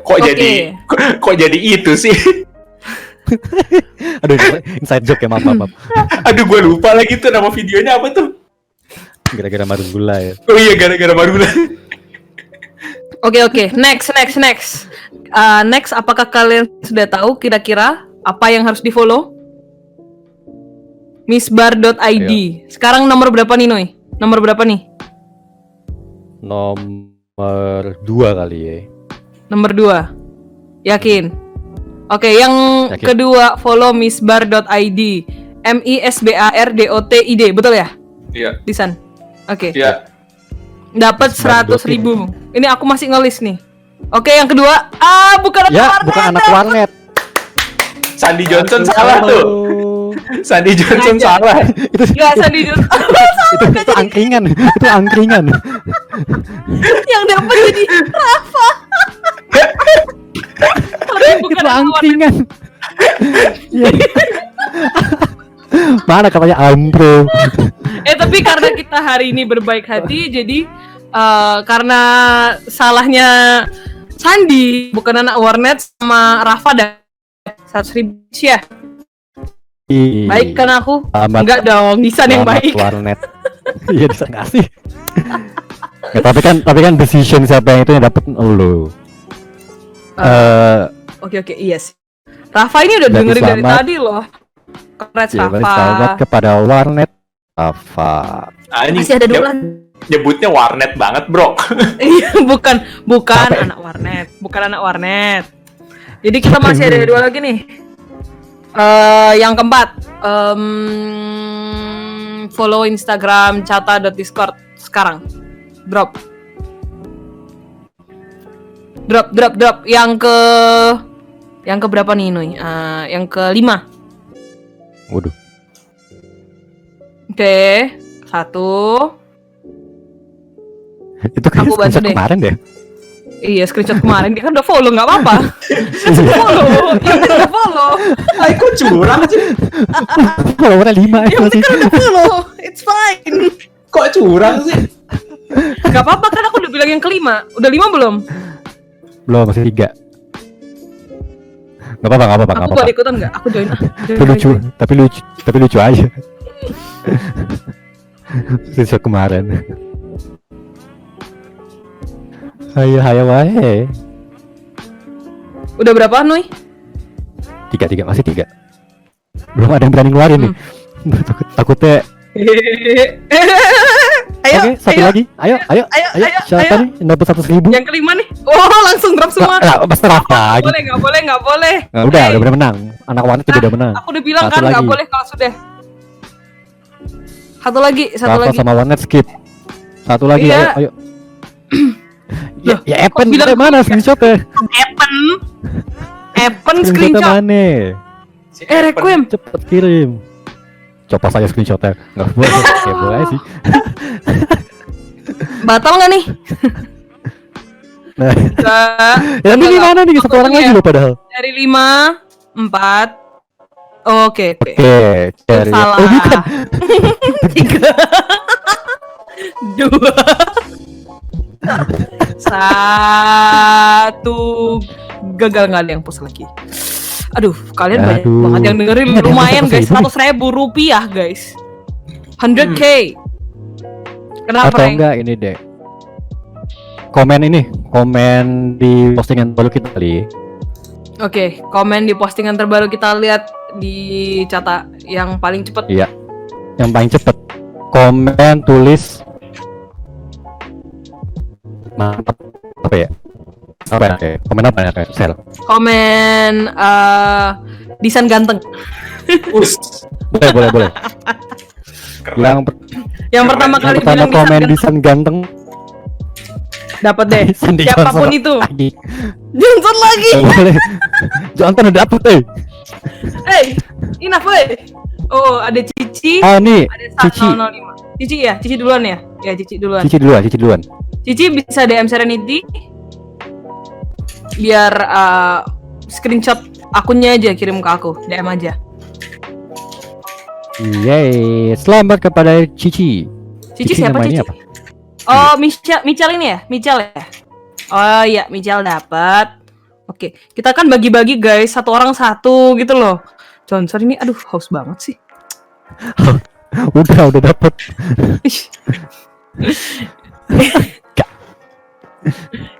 S2: Kok
S3: Oke.
S2: jadi itu sih?
S1: Aduh, inside joke ya, maaf.
S2: Aduh, gue lupa lagi tuh nama videonya apa tuh.
S1: Gara-gara Marugula ya.
S2: Oh iya, gara-gara baru.
S3: Oke. Next. Next, apakah kalian sudah tahu kira-kira apa yang harus di-follow? Missbar.id. Sekarang nomor berapa nih, Noy? Nomor berapa nih?
S1: Nomor 2 kali ya.
S3: Nomor 2. Yakin? Oke, yang
S1: Yakin.
S3: kedua follow missbar.id. MISBARDOTID, betul ya?
S2: Iya.
S3: Lisan. Oke.
S2: Iya.
S3: Dapat 100.000. Ini aku masih ngelis nih. Oke, yang kedua. Bukan anak
S1: Ya,
S3: warnet.
S1: bukan anak warnet.
S2: Sandy Johnson salah tuh. Sandy Johnson salah.
S3: Enggak, Sandy Johnson.
S1: itu angkringan. Itu angkringan.
S3: Yang dapat jadi Rafa. Tapi bukan
S1: Itu
S3: anak warnet.
S1: angkringan. Iya. Mana katanya Ampro.
S3: Tapi karena kita hari ini berbaik hati, jadi karena salahnya Sandy, bukan anak warnet, sama Rafa dan 100.000 ya. Baik kan aku? Enggak dong, Nisan yang baik.
S1: Warnet. Iya, bisa nggak sih? Ya, tapi kan decision siapa yang itu yang dapat lo.
S3: Oke, iya sih. Rafa ini udah
S1: Berarti
S3: dengerin dari
S1: selamat.
S3: tadi loh. Congrats
S1: Ya,
S3: Rafa.
S1: selamat kepada warnet Rafa.
S3: Masih ada 2 lagi.
S2: Nyebutnya warnet banget, bro.
S3: Iya, bukan anak warnet, bukan anak warnet. Jadi kita masih ada 2 lagi nih. Yang keempat, follow Instagram cata.discord sekarang. Drop. Yang ke berapa nih, Noy? Yang ke-5.
S1: Waduh.
S3: Oke, 1.
S1: Itu kan
S3: Aku bantu
S1: screenshot
S3: deh.
S1: kemarin deh.
S3: Iya, screenshot kemarin dia kan udah follow, nggak apa-apa. Follow, yang penting udah follow.
S2: Ay, kok curang sih?
S1: Followernya 5
S3: Yang penting kan udah follow, it's fine.
S2: Kok curang sih?
S3: Gak apa-apa kan aku udah bilang yang ke-5. Udah 5 belum?
S1: Belum, masih 3. Gak apa-apa.
S3: Aku boleh ikutan nggak? Aku join.
S1: Tapi lucu aja. Screenshot kemarin. Hayo wae.
S3: Udah berapa, Noy?
S1: 3 masih 3. Belum ada yang berani ngeluarin nih. Takutnya.
S3: Ayo,
S1: Oke, satu lagi. Ayo. Siapa nih yang dapat 100.000?
S3: Yang ke-5 nih. Oh, langsung drop semua.
S1: Pasti Rafa.
S3: Nggak boleh.
S1: Nah, udah menang. Anak wanita juga udah menang.
S3: Aku udah bilang
S1: Satu
S3: kan nggak
S1: lagi.
S3: boleh kalau sudah. Satu lagi.
S1: Rafa sama warnet skip. Satu lagi,
S3: Iya.
S1: ayo.
S3: Loh,
S1: Ya Epen
S3: kok bilang
S1: mana screenshotnya?
S3: Epen
S1: Screenshotnya
S3: screenshot.
S1: mana?
S3: Requiem.
S1: Cepet kirim. Coba saya screenshotnya. Nggak boleh, kayak boleh sih.
S3: Batal nggak nih?
S1: Nah,
S3: Nggak.
S1: ya ini mana nih? Satu orang lagi loh padahal.
S3: Dari 5, 4. Oke.
S1: Oke, cari.
S3: Salah.
S1: Oh, bukan.
S3: 3, 2, 1. Gagal, nggak ada yang post lagi. Aduh, kalian banyak
S1: Aduh.
S3: banget yang dengerin.
S1: Nggak ada yang
S3: Lumayan guys,
S1: 100.000
S3: 100.000 rupiah guys. 100k. Kenapa,
S1: Atau
S3: Reng?
S1: enggak ini deh. Komen di postingan baru kita kali.
S3: Oke, komen di postingan terbaru kita lihat di Cata yang paling cepet.
S1: Iya. Yang paling cepet. Komen tulis mantap apa ya? Apa ya kayak? Komen apa ya kayak? Sel.
S3: Komen Disan ganteng.
S2: Us.
S1: Boleh.
S2: Keren.
S3: Yang pertama kali
S1: Pertama
S3: bilang
S1: komen
S3: Disan
S1: Disan ganteng.
S3: dapat deh.
S1: Sandy
S3: Siapapun
S1: Johnson
S3: itu.
S1: lagi.
S3: Johnson lagi.
S1: Boleh. Johnson udah dapet
S3: Enough weh. Oh, ada Cici.
S1: nih,
S3: Ada
S1: Cici.
S3: 105. Cici ya, Cici duluan ya. Ya, Cici duluan.
S1: Cici duluan.
S3: Cici bisa DM Serenity. Biar screenshot akunnya aja kirim ke aku, DM aja.
S1: Yeay, selamat kepada Cici.
S3: Cici siapa
S1: namanya
S3: Cici?
S1: apa?
S3: Oh, Michel ini ya? Michel ya? Oh iya, Michel dapat. Oke, kita kan bagi-bagi guys, satu orang satu gitu loh. Johnson ini aduh haus banget sih.
S1: udah dapet.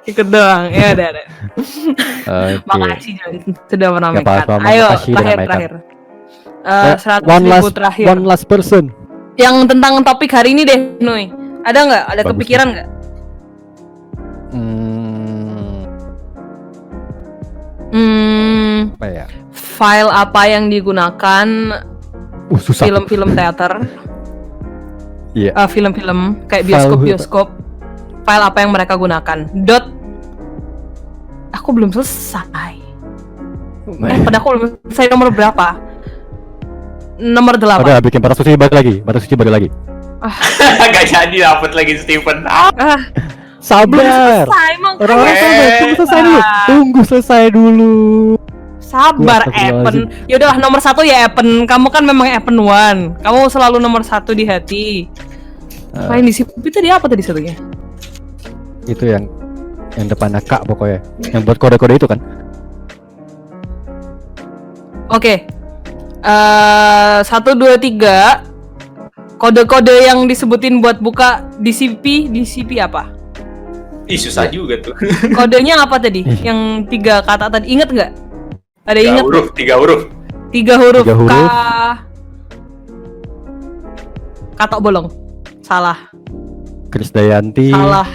S3: Ikut doang. Ya udah.
S1: Oke.
S3: Makasih Johnson sudah
S1: Gak
S3: meramaikan.
S1: apa-apa,
S3: Ayo,
S1: makasih udah
S3: terakhir.
S1: meramaikan.
S3: 100.000 terakhir.
S1: One last person.
S3: Yang tentang topik hari ini deh, Nui. Ada nggak? Ada
S1: Bagus,
S3: kepikiran nggak?
S1: Apa ya?
S3: File apa yang digunakan
S1: Susah.
S3: film-film teater?
S1: Iya.
S3: Film-film kayak
S1: File-
S3: bioskop. File apa yang mereka gunakan? Aku belum selesai. Pada aku belum selesai nomor berapa? Nomor 8.
S1: Udah bikin batas suci baru lagi.
S2: Gak jadi dapet lagi Steven.
S3: Belum
S1: Sabar.
S3: selesai emang.
S1: Orang-orang tunggu selesai dulu.
S3: Sabar,
S1: Astagfirullahaladzim.
S3: Epen. Ya udahlah nomor 1 ya Epen. Kamu kan memang Epen one. Kamu selalu nomor 1 di hati. Main di situ tadi apa tadi satunya?
S1: Itu yang depannya Kak pokoknya. Yang buat kode-kode itu kan.
S3: Oke. 1, 2, 3. Kode-kode yang disebutin buat buka DCP apa?
S2: Ih susah juga tuh.
S3: Kodenya apa tadi? Yang 3 kata tadi. Ingat nggak? Ada ingat?
S2: 3 huruf.
S3: 3 huruf.
S1: 3 huruf.
S3: Katok bolong. Salah.
S1: Krisdayanti.
S3: Salah.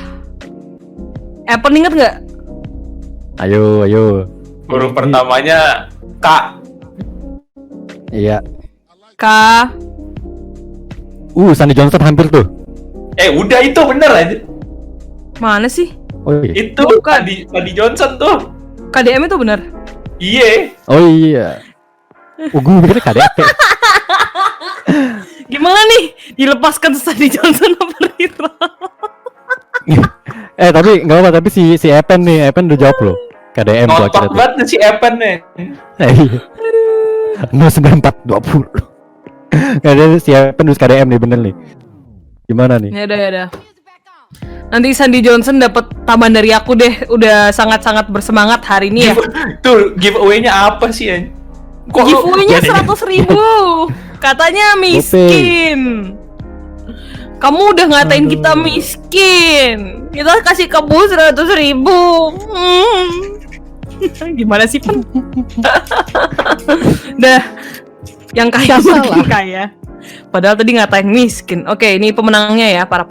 S3: Epen inget nggak?
S1: Ayo.
S2: Huruf pertamanya K.
S1: Iya.
S3: K.
S1: Sandy Johnson hampir tuh.
S2: Udah itu bener aja.
S3: Mana sih?
S1: Oh iya.
S2: Itu
S3: Bukan.
S2: Sandy Johnson tuh.
S3: KDM itu benar.
S2: Iya.
S1: Oh iya. Gue mikirnya KDP.
S3: Gimana nih? Dilepaskan Sandy Johnson apa Rira?
S1: Tapi nggak apa, tapi si Epen udah jawab loh. KDM tuh
S2: Ngotot
S1: akhirnya tuh.
S2: banget si Epen nih.
S1: Iya. 09420. Nggak ada si Epen terus KDM nih bener nih. Gimana nih?
S3: Ya udah. Nanti Sandy Johnson dapat tambahan dari aku deh. Udah sangat-sangat bersemangat hari ini ya.
S2: Tuh giveaway-nya apa sih ya?
S3: Giveaway-nya 100.000. Katanya miskin. Kamu udah ngatain kita miskin. Kita kasih kamu 100.000. Gimana sih, Pen? Dah. Yang kaya makin kaya. Padahal tadi ngatain miskin. Oke, ini pemenangnya ya, para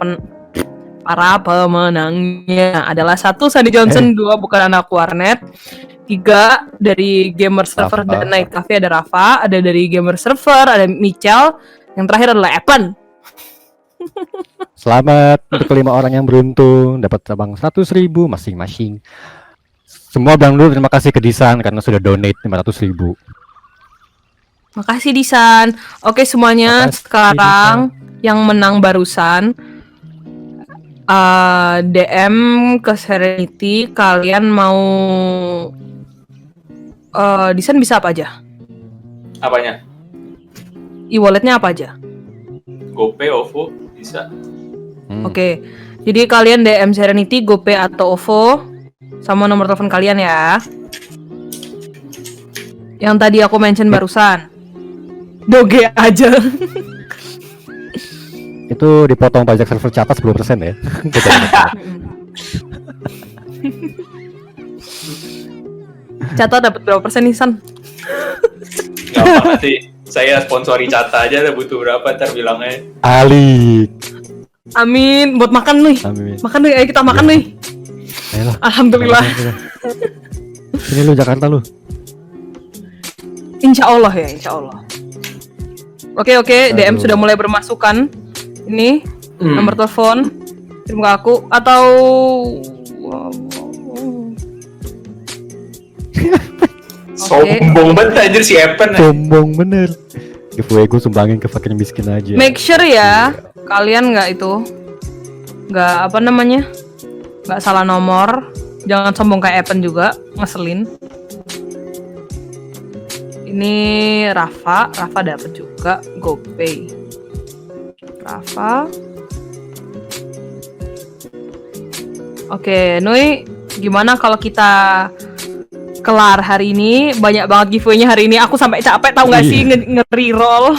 S3: pemenangnya adalah 1 Sandy Johnson, 2 bukan anak warnet, 3 dari Gamer Server
S1: Rafa.
S3: dan Night Cafe ada Rafa, ada dari Gamer Server ada Michel, yang terakhir adalah Epen.
S1: Selamat untuk kelima orang yang beruntung dapat terbang 100.000 masing-masing. Semua bilang dulu terima kasih ke Disan karena sudah donate 500.000.
S3: Makasih Disan. Oke semuanya,
S1: Makasih,
S3: sekarang yang menang barusan DM ke Serenity. Kalian mau Disan bisa apa aja?
S2: Apanya?
S3: E-walletnya apa aja?
S2: GoPay, OVO, bisa.
S3: Oke. Jadi kalian DM Serenity, GoPay atau OVO sama nomor telepon kalian ya. Yang tadi aku mention barusan. Doge aja.
S1: Itu dipotong pajak server catat 10% ya.
S3: Catat dapat berapa persen nih San?
S2: Gak apa nanti saya sponsori Cata aja, ada butuh berapa ntar bilangnya.
S1: Alik.
S3: Amin. Buat makan nih.
S1: Amin.
S3: Makan nih, ayo kita makan nih.
S1: Ayolah.
S3: Alhamdulillah.
S1: Sini lu Jakarta lu.
S3: Insya Allah ya, insya Allah. Oke, DM sudah mulai bermasukan. Ini nomor telepon. Kirim ke aku atau
S2: Sombong banget anjir si Epen.
S1: Sombong bener. Giveaway gue sumbangin ke fakir miskin aja.
S3: make sure ya kalian nggak nggak salah nomor. Jangan sombong kayak Epen juga, ngeselin. Ini Rafa dapat juga GoPay. Rafa. Oke, Nui, gimana kalau kita kelar hari ini? Banyak banget giveaway-nya hari ini. Aku sampai capek tahu nggak sih nge-reroll.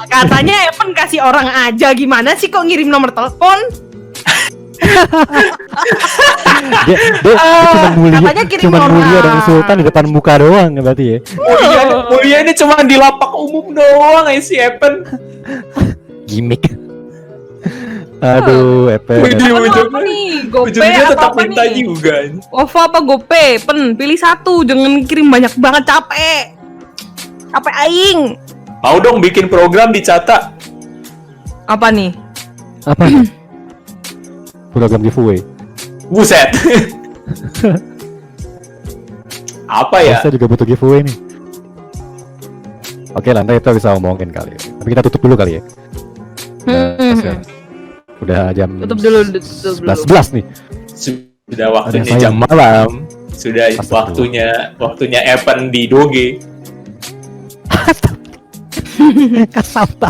S3: Katanya Evan kasih orang aja, gimana sih kok ngirim nomor telepon?
S1: Dia
S3: katanya kirim
S1: cuman
S3: orang.
S1: mulia dengan Sultan di depan muka doang berarti ya.
S2: Mulia ini cuma di lapak umum doang si Epen.
S1: Gimik. Aduh, Epen.
S3: Apa nih? GoPay
S2: Ujung-ujungnya
S3: atau
S2: tetap
S3: apa
S2: minta
S3: nih?
S2: juga.
S3: OVO apa GoPay? Pilih satu, jangan kirim banyak banget, capek aing.
S2: Mau dong bikin program di Cata.
S3: Apa nih?
S1: Apa? Program giveaway.
S2: Buset. Apa ya?
S1: Saya juga butuh giveaway nih. Oke, nanti kita bisa omongin kali ya. Tapi kita tutup dulu kali ya. Udah jam
S3: Tutup dulu.
S1: 11 nih.
S2: Sudah waktunya
S1: Ada
S2: jam
S1: sayang.
S2: malam. Sudah
S1: Astagfirullah.
S2: waktunya Epen di Doge.
S1: Kasanta.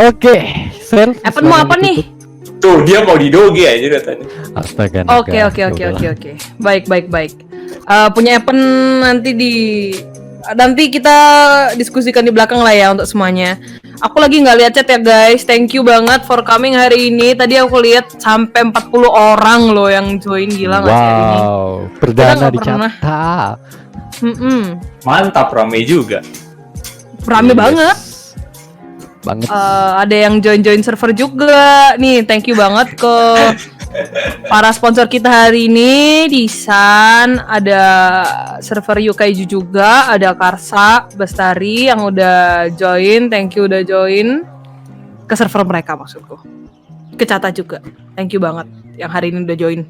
S1: Oke, Sel.
S3: Evan mau apa nih?
S2: Tuh, dia mau di Doge aja datanya.
S1: Astaga.
S3: Oke. Baik. Punya Evan nanti kita diskusikan di belakang lah ya untuk semuanya. Aku lagi nggak lihat chat ya guys. Thank you banget for coming hari ini. Tadi aku lihat sampai 40 orang loh yang join, gila nggak sih hari ini?
S1: Wow, perdana
S3: nggak
S1: di
S3: pernah.
S1: Cata.
S2: Mantap, rame juga.
S3: Rame
S1: Yes.
S3: banget. Ada yang join server juga. Nih, thank you banget ke para sponsor kita hari ini. Di San, ada server Yukaiju juga, ada Karsa, Bestari yang udah join. Thank you udah join ke server mereka maksudku. Ke Cata juga. Thank you banget yang hari ini udah join.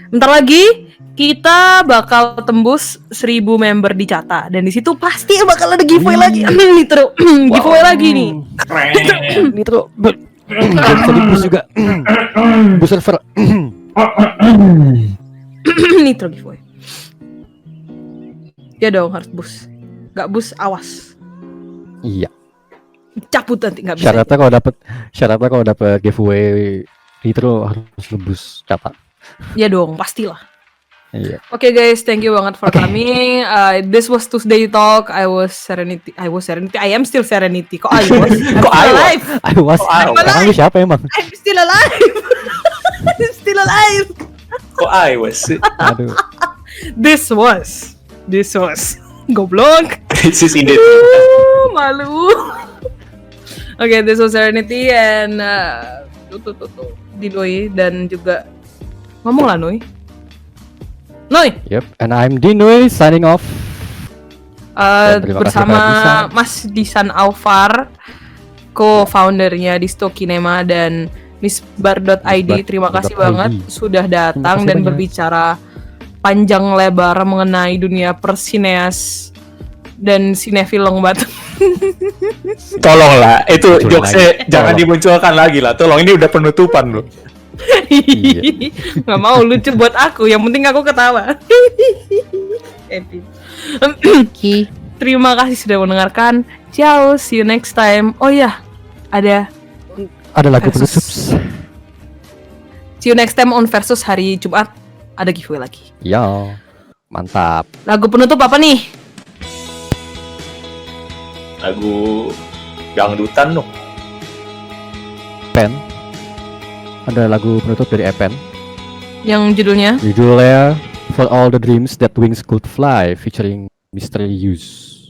S3: Bentar lagi kita bakal tembus 1000 member di Cata dan di situ pasti bakal ada giveaway lagi. Nih terus giveaway lagi nih.
S2: Keren.
S1: Nitro bisa di-boost juga. Boost server.
S3: Nitro giveaway. Ya dong harus boost. Gak boost awas.
S1: Iya.
S3: Cabut nanti nggak bisa.
S1: Syaratnya kalau dapet giveaway Nitro harus ngebus Cata.
S3: Ya dong pastilah.
S1: Iya.
S3: Oke guys, thank you banget for coming. This was Tuesday Talk. I was Serenity. I am still Serenity. Kok I was?
S2: Kok I was?
S3: alive?
S1: Sekarang lu siapa emang?
S3: I'm still alive. I'm still alive.
S2: Kok I was?
S1: Aduh.
S3: This was goblok.
S2: This is indeed.
S3: Malu. Oke, this was Serenity and di Noi dan juga ngomong lah Noi.
S1: Yep, and I'm Dinoy signing off. Dan terima kasih
S3: Bersama
S1: kepada Disan.
S3: Mas Disan Alvar, co-foundernya Disto Kinema dan Misbar.id. Terima kasih banget sudah datang dan
S1: banyak.
S3: berbicara panjang lebar mengenai dunia persineas dan sinefil long batu.
S2: Tolonglah, itu
S1: Munculin
S2: jokesnya
S1: lagi.
S2: jangan
S1: Tolong.
S2: dimunculkan lagi lah. Tolong, ini udah penutupan loh.
S1: Iya.
S3: Nggak mau lucu buat aku, yang penting aku ketawa. Epic. Terima kasih sudah mendengarkan. Ciao, see you next time. Oh ya, ada
S1: Lagu
S3: Versus.
S1: penutup.
S3: see you next time on Versus hari Jumat. Ada giveaway lagi.
S1: Ya, mantap.
S3: Lagu penutup apa nih?
S2: Lagu dangdutan dong.
S1: Pen. Ada lagu penutup dari Epen.
S3: Yang judulnya?
S1: Judulnya For All the Dreams That Wings Could Fly featuring Mystery Use.